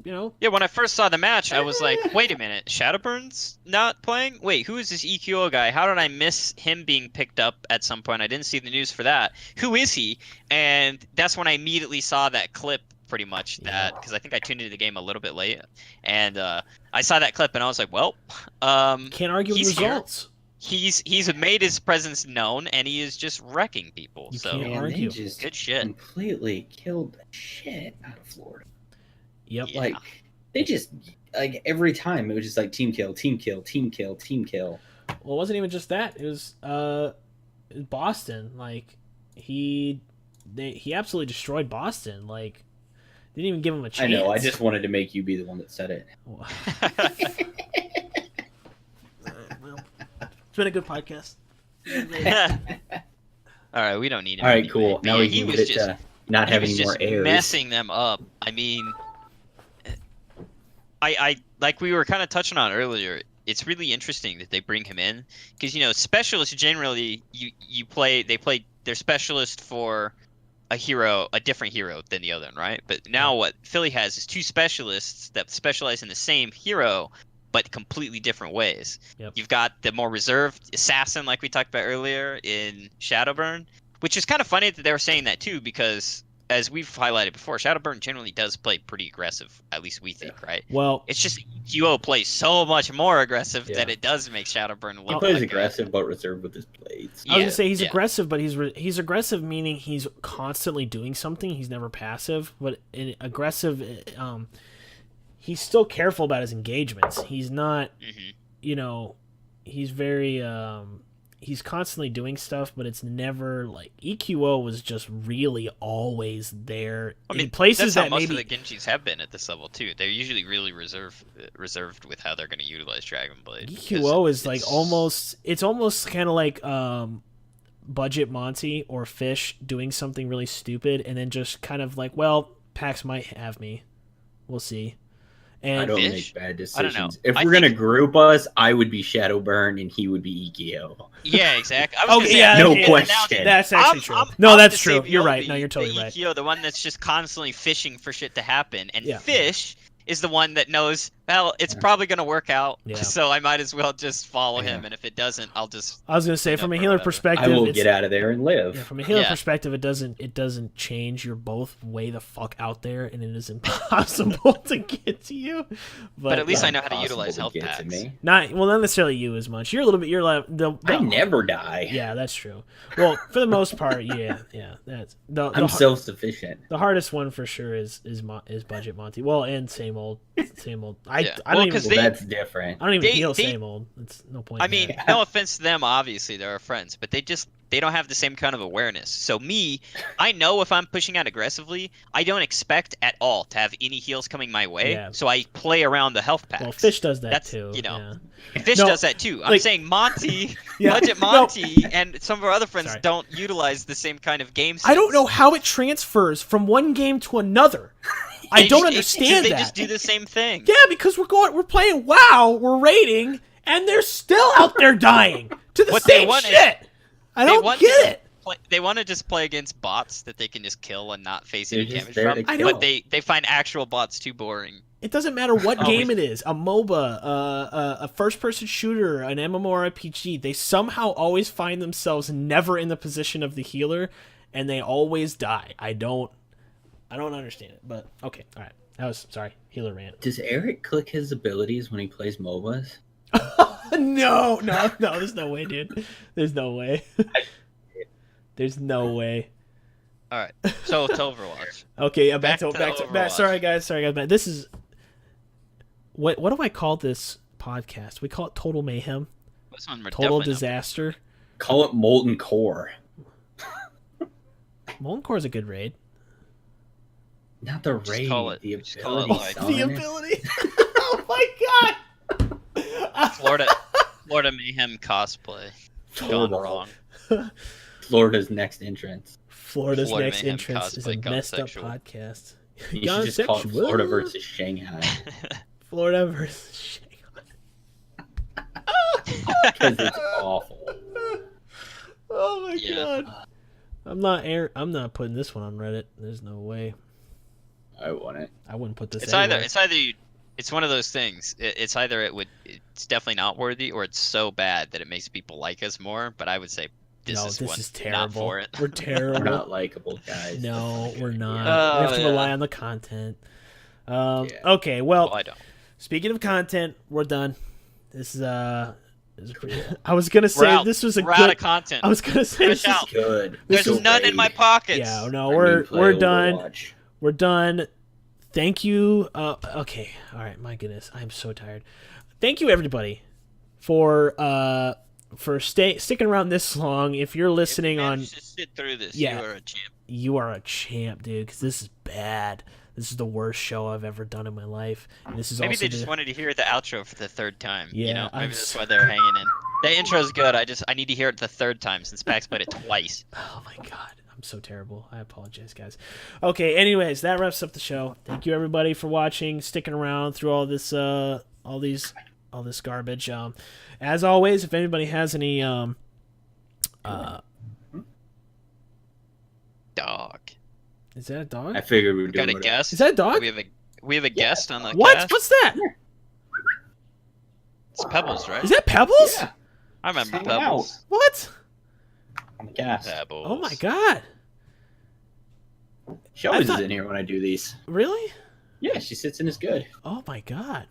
You know? Yeah, when I first saw the match, I was like, wait a minute, Shadowburn's not playing? Wait, who is this EQO guy? How did I miss him being picked up at some point? I didn't see the news for that. Who is he? And that's when I immediately saw that clip, pretty much, that because I think I tuned into the game a little bit late. And I saw that clip, and I was like, well, Can't argue with he's here. results. He's made his presence known, and he is just wrecking people. You So can't Man, argue. they just good shit. completely killed the shit out of Florida. Yep. Yeah. Like they just like every time it was just like team kill, team kill, team kill, team kill. Well, it wasn't even just that. It was Boston. Like he absolutely destroyed Boston. Like didn't even give him a chance. I know. I just wanted to make you be the one that said it. Well, it's been a good podcast. All right, we don't need him. All right, anyway. cool. But Now yeah, we he can was get it just to not he having was any more just errors. messing them up. I mean, I like we were kind of touching on earlier. It's really interesting that they bring him in because specialists generally they play their specialist for a different hero than the other one, right? But now what Philly has is two specialists that specialize in the same hero but completely different ways. Yep. You've got the more reserved assassin like we talked about earlier in Shadowburn, which is kind of funny that they were saying that too because as we've highlighted before, Shadowburn generally does play pretty aggressive, at least we think, right? Well, It's just UO plays so much more aggressive Yeah. that it does make Shadowburn look He plays like aggressive but reserved with his blades. I was gonna say he's yeah. aggressive, but he's aggressive meaning he's constantly doing something. He's never passive, but aggressive. He's still careful about his engagements. He's not, Mhm. very he's constantly doing stuff, but it's never like EQO was just really always there in places that's how that most maybe of the Genjis have been at this level too. They're usually really reserved with how they're going to utilize Dragon Blade. EQO is like almost kind of like budget Monty or Fish doing something really stupid and then just kind of like, well, PAX might have me. We'll see. And I don't Fish? make bad I don't decisions. know. If I we're gonna group us, I would be Shadowburn and he would be Ikeo. Yeah, exactly. I was gonna say, yeah, No okay, question. That's actually true. No, I'm that's the true. You're Savioli, right. No, you're totally the right. EQO, the one that's just constantly fishing for shit to happen, and Yeah. Fish is the one that knows, well, it's probably gonna work out, Yeah. so I might as well just follow Yeah. him, and if it doesn't, I'll just. I was gonna say, clean from up a or healer whatever. perspective, I will it's, get out of there and live. yeah, from a healer Yeah. perspective, it doesn't change. You're both way the fuck out there, and it is impossible to get to you. But at least I know how to Impossible utilize health get to packs. me. not necessarily you as much. You're a little bit. You're like I never die. Yeah, that's true. Well, for the most part, yeah. That's I'm self-sufficient. the hardest one for sure is budget Monty. Well, and same old. Yeah. I Well, don't 'cause even. Well, that's different. I don't even they- heal they- same old. It's no point. I in mean, that. no offense to them, obviously they're our friends, but they don't have the same kind of awareness. So me, I know if I'm pushing out aggressively, I don't expect at all to have any heals coming my way. Yeah. So I play around the health packs. Well, Fish does that That's, too. you know, yeah. Fish No, does that too. I'm like- saying Monty, Yeah, Budget no. Monty, and some of our other friends Sorry. don't utilize the same kind of game I don't sense. know how it transfers from one game to another. I They don't just- understand They that. just do the same thing. Yeah, because we're playing WoW, we're raiding, and they're still out there dying to the What they same want is- shit. I They don't want get to it. They want to just play against bots that they can just kill and not face They're any just damage there from. to I know. But they find actual bots too boring. It doesn't matter what Oh, game it is, a MOBA, a first-person shooter, an MMORPG. They somehow always find themselves never in the position of the healer, and they always die. I don't understand it. But okay, all right. That was healer rant. Does Eric click his abilities when he plays MOBAs? No, there's no way, dude. There's no way. There's no way. All right, so to Overwatch. Okay, yeah, Back to Overwatch. Sorry guys. This is what do I call this podcast? We call it Total Mayhem, This one we're Total definitely not- Disaster. Call it Molten Core. Molten Core is a good raid. Not the Just raid, call it- the just call it ability. like- son. The ability. Oh my god. Florida Mayhem cosplay. Gone Florida. wrong. Florida's next entrance. Florida's Florida next Mayhem entrance is a cosplay gone messed up sexual. podcast. You Gone should just call it sexual. Florida versus Shanghai. Florida versus Shanghai. Because it's awful. Oh my Yeah. god. I'm not putting this one on Reddit. There's no way. I want it. I wouldn't put this It's anywhere. it's one of those things. It's either it's definitely not worthy, or it's so bad that it makes people like us more. But I would say this no, is this one is not terrible. for it. We're We're terrible. not likable, guys. No, we're not. Oh, we have to yeah. rely on the content. Yeah. Okay, well, Well, I don't. speaking of content, we're done. This is I was gonna We're say out. this was a We're out of good. content. I was gonna say Push this is, out. Good. This There's is none in my pockets. yeah. No, I mean, we're play done. Overwatch. We're done. Thank you. Okay. All right. My goodness, I'm so tired. Thank you, everybody, for sticking around this long. If you're listening if you on, managed to sit through this, Yeah. you are a champ. you are a champ, dude. Because this is bad. This is the worst show I've ever done in my life. And this is Maybe also they just wanted to hear the outro for the third time. Yeah, you know, I'm maybe that's so- why they're hanging in. The intro's good. I need to hear it the third time since Pax played it twice. Oh my god, I'm so terrible. I apologize, guys. Okay, anyways, that wraps up the show. Thank you everybody for watching, sticking around through all this all this garbage. As always, if anybody has any Dog. is that a dog? I figured we were Got doing a it. guest? Is that a dog? We have a guest on the What? cast. What's that? It's Pebbles, right? Is that Pebbles? Yeah, I remember hanging Pebbles. What? on the cast. Pebbles. Oh my god. She always I thought- is in here when I do these. Really? Yeah, she sits in is good. Oh my god.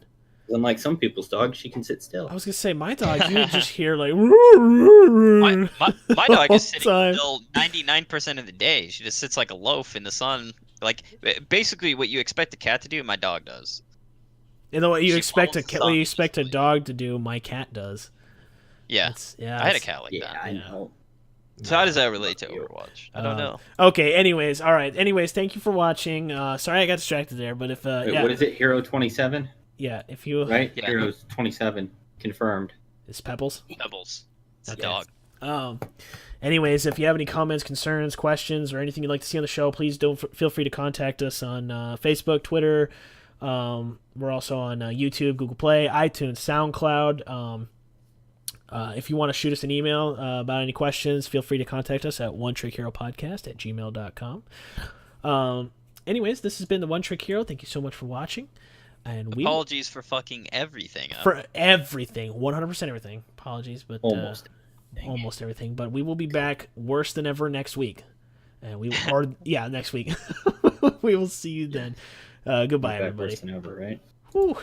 Unlike some people's dogs, she can sit still. I was gonna say my dog. You would just hear like. My dog is sitting Time. still 99% of the day. She just sits like a loaf in the sun. Like basically what you expect a cat to do, my dog does. You know what you She expect follows what you the expect a sun dog to do, my cat does. Yeah. Yeah, I had a it's- cat like Yeah, that. I Yeah. know. So how does that relate to Love you. Overwatch? I don't know. Okay. Anyways, all right. Anyways, thank you for watching. Sorry I got distracted there, but if Wait, yeah, what is it? Hero 27, yeah, if you right? Yeah. Heroes 27 confirmed. it's Pebbles. Pebbles. It's a Okay. dog. Anyways, if you have any comments, concerns, questions, or anything you'd like to see on the show, please don't feel free to contact us on Facebook, Twitter. We're also on YouTube, Google Play, iTunes, SoundCloud. If you want to shoot us an email about any questions, feel free to contact us at onetrickhero@gmail.com. Anyways, this has been the One Trick Hero. Thank you so much for watching. And Apologies for fucking everything up. for everything, 100% everything. Apologies, but Almost. almost everything. But we will be back worse than ever next week, and we or yeah, next week. We will see you then. Goodbye, Back everybody. worse than ever, right? Woo.